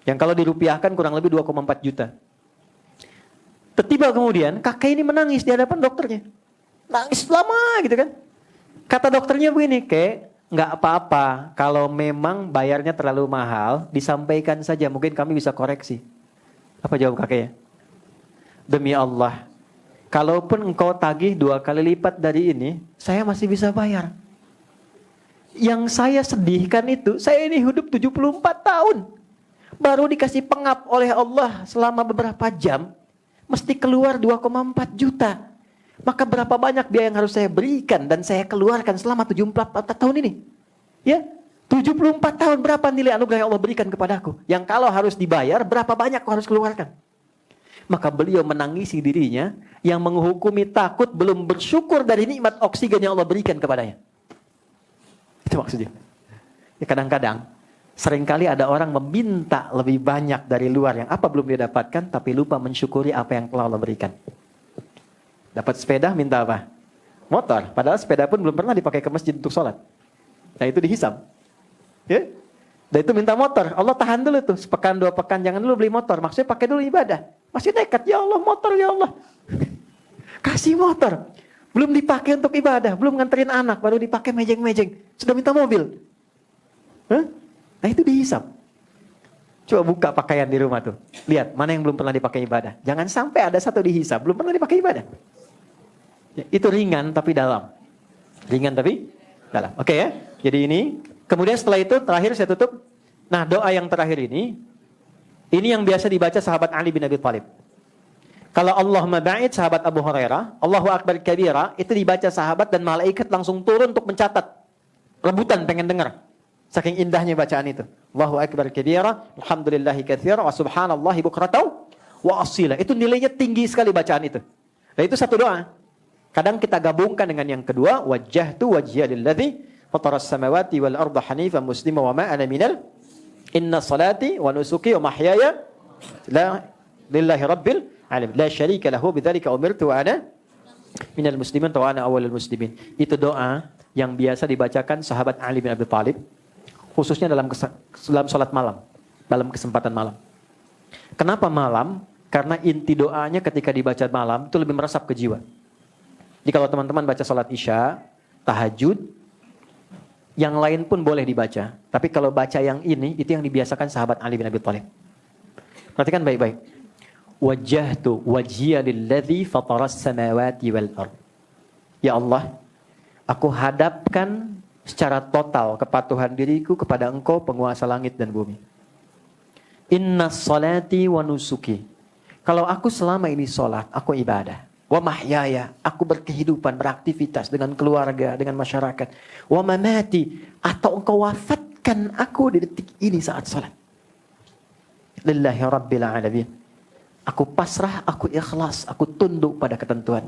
Yang kalau dirupiahkan kurang lebih 2,4 juta. Tiba kemudian kakek ini menangis di hadapan dokternya. Nangis lama gitu kan. Kata dokternya begini, kek, nggak apa-apa. Kalau memang bayarnya terlalu mahal, disampaikan saja. Mungkin kami bisa koreksi. Apa jawab kakeknya? Demi Allah, kalaupun engkau tagih 2 kali lipat dari ini, saya masih bisa bayar. Yang saya sedihkan itu, saya ini hidup 74 tahun. Baru dikasih pengap oleh Allah selama beberapa jam, mesti keluar 2,4 juta. Maka berapa banyak biaya yang harus saya berikan dan saya keluarkan selama 74 tahun ini? Ya, 74 tahun berapa nilai anugerah yang Allah berikan kepadaku? Yang kalau harus dibayar, berapa banyak aku harus keluarkan? Maka beliau menangisi dirinya yang menghukumi takut belum bersyukur dari nikmat oksigen yang Allah berikan kepadanya. Itu maksudnya. Ya, kadang-kadang seringkali ada orang meminta lebih banyak dari luar yang apa belum dia dapatkan, tapi lupa mensyukuri apa yang telah Allah berikan. Dapat sepeda, minta apa? Motor. Padahal sepeda pun belum pernah dipakai ke masjid untuk sholat. Nah itu dihisab. Ya? Dan itu minta motor. Allah tahan dulu tuh. Sepekan, 2 pekan, jangan dulu beli motor. Maksudnya pakai dulu ibadah. Masih nekat, ya Allah motor, ya Allah. Kasih motor. Belum dipakai untuk ibadah. Belum nganterin anak, baru dipakai mejeng-mejeng. Sudah minta mobil. Hah? Nah itu dihisab. Coba buka pakaian di rumah tuh. Lihat, mana yang belum pernah dipakai ibadah. Jangan sampai ada satu dihisab, belum pernah dipakai ibadah. Ya, itu ringan tapi dalam. Ringan tapi dalam. Oke ya. Jadi ini. Kemudian setelah itu, terakhir saya tutup. Nah doa yang terakhir ini yang biasa dibaca sahabat Ali bin Abi Thalib. Kalau Allahumma ba'id sahabat Abu Hurairah, Allahu Akbar kabira, itu dibaca sahabat dan malaikat langsung turun untuk mencatat. Rebutan pengen dengar. Saking indahnya bacaan itu. Allahu Akbar kabira, alhamdulillahi katsira, wa subhanallahi bukratan wa asila. Itu nilainya tinggi sekali bacaan itu. Dan itu satu doa. Kadang kita gabungkan dengan yang kedua, wajjahtu wajhiya lilladzi fataras samawati wal arda hanifan muslima wa ma ana minal inna salati wa nusuki wa mahyaya lillahi rabbil alamin la syarika lahu bidzalika umirtu wa ana minal muslimin wa ana awwalul muslimin. Itu doa yang biasa dibacakan sahabat Ali bin Abi Thalib khususnya dalam salat malam, dalam kesempatan malam. Kenapa malam? Karena inti doanya ketika dibaca malam itu lebih meresap ke jiwa. Jadi kalau teman-teman baca salat Isya, tahajud, yang lain pun boleh dibaca. Tapi kalau baca yang ini, itu yang dibiasakan sahabat Ali bin Abi Thalib. Perhatikan baik-baik. Wajjahtu wajhiya lilladzi fataras samawati wal ard. Ya Allah, aku hadapkan secara total kepatuhan diriku kepada Engkau penguasa langit dan bumi. Inna salati wa nusuki. Kalau aku selama ini sholat, aku ibadah. Wa mahyaya, aku berkehidupan, beraktivitas dengan keluarga, dengan masyarakat. Wa mamati, atau Engkau wafatkan aku di detik ini saat sholat. Lillahi rabbil alamin. Aku pasrah, aku ikhlas, aku tunduk pada ketentuan.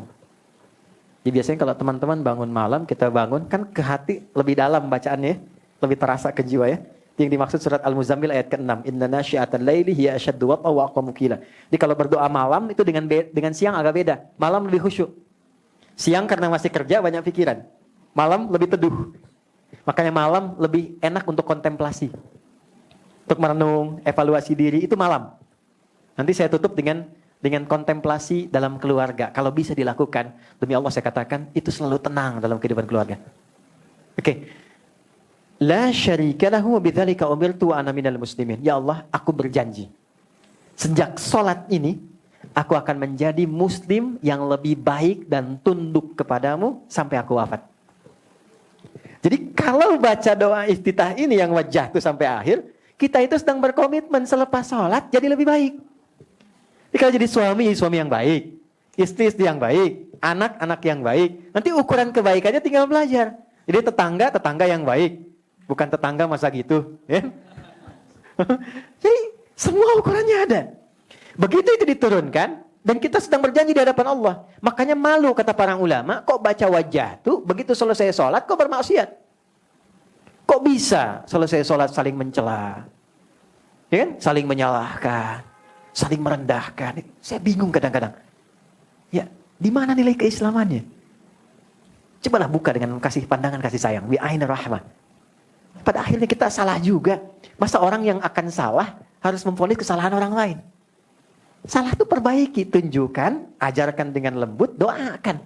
Jadi biasanya kalau teman-teman bangun malam, kita bangun, kan ke hati lebih dalam bacaannya, lebih terasa ke jiwa ya. Yang dimaksud surat Al-Muzammil ayat ke-6. Inna nasyi'atal laili hiya asyaddu wat'a wa aqwamu qila. Jadi kalau berdoa malam itu dengan siang agak beda. Malam lebih khusyuk. Siang karena masih kerja banyak pikiran. Malam lebih teduh. Makanya malam lebih enak untuk kontemplasi. Untuk merenung, evaluasi diri itu malam. Nanti saya tutup dengan dengan kontemplasi dalam keluarga. Kalau bisa dilakukan, demi Allah saya katakan, itu selalu tenang dalam kehidupan keluarga. Oke. La syarika lahu wa bidzalika umirtu wa ana minal muslimin. Ya Allah, aku berjanji. Sejak sholat ini, aku akan menjadi muslim yang lebih baik dan tunduk kepadamu sampai aku wafat. Jadi kalau baca doa iftitah ini yang wajah itu sampai akhir, kita itu sedang berkomitmen selepas sholat jadi lebih baik. Jadi kalau jadi suami yang baik, istri yang baik, anak yang baik. Nanti ukuran kebaikannya tinggal belajar. Jadi tetangga yang baik. Bukan tetangga masa gitu. Ya? Jadi semua ukurannya ada. Begitu itu diturunkan, dan kita sedang berjanji di hadapan Allah. Makanya malu kata para ulama, kok baca wajah tuh, begitu selesai sholat, kok bermaksiat? Kok bisa selesai sholat saling mencela? Ya kan? Saling menyalahkan. Saling merendahkan. Saya bingung kadang-kadang. Ya, di mana nilai keislamannya? Cobalah buka dengan kasih pandangan kasih sayang. Bi'ainir rahmah. Pada akhirnya kita salah juga. Masa orang yang akan salah harus memvonis kesalahan orang lain? Salah itu perbaiki, tunjukkan, ajarkan dengan lembut, doakan.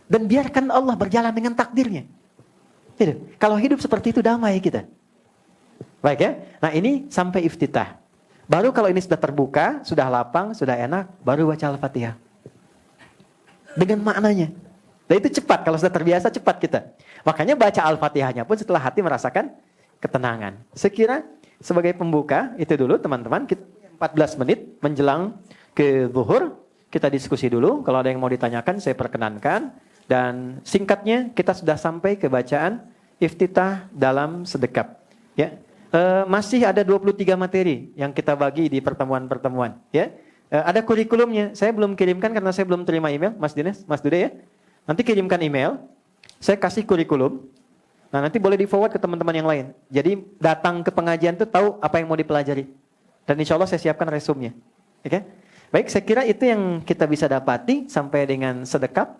Dan biarkan Allah berjalan dengan takdirnya. Gitu. Kalau hidup seperti itu damai kita. Baik ya. Nah ini sampai iftitah. Baru kalau ini sudah terbuka, sudah lapang, sudah enak, baru baca Al-Fatihah. Dengan maknanya. Dan itu cepat, kalau sudah terbiasa cepat kita. Makanya baca Al-Fatihahnya pun setelah hati merasakan ketenangan. Sekira sebagai pembuka, itu dulu teman-teman. Kita 14 menit menjelang ke zuhur. Kita diskusi dulu. Kalau ada yang mau ditanyakan, saya perkenankan. Dan singkatnya, kita sudah sampai ke bacaan iftitah dalam sedekap. Ya. Masih ada 23 materi yang kita bagi di pertemuan-pertemuan. Ya. Ada kurikulumnya. Saya belum kirimkan karena saya belum terima email. Mas Dines, Mas Dude ya. Nanti kirimkan email. Saya kasih kurikulum. Nah nanti boleh di-forward ke teman-teman yang lain. Jadi datang ke pengajian itu tahu apa yang mau dipelajari. Dan insya Allah saya siapkan resumenya. Oke? Baik, saya kira itu yang kita bisa dapati sampai dengan sedekap.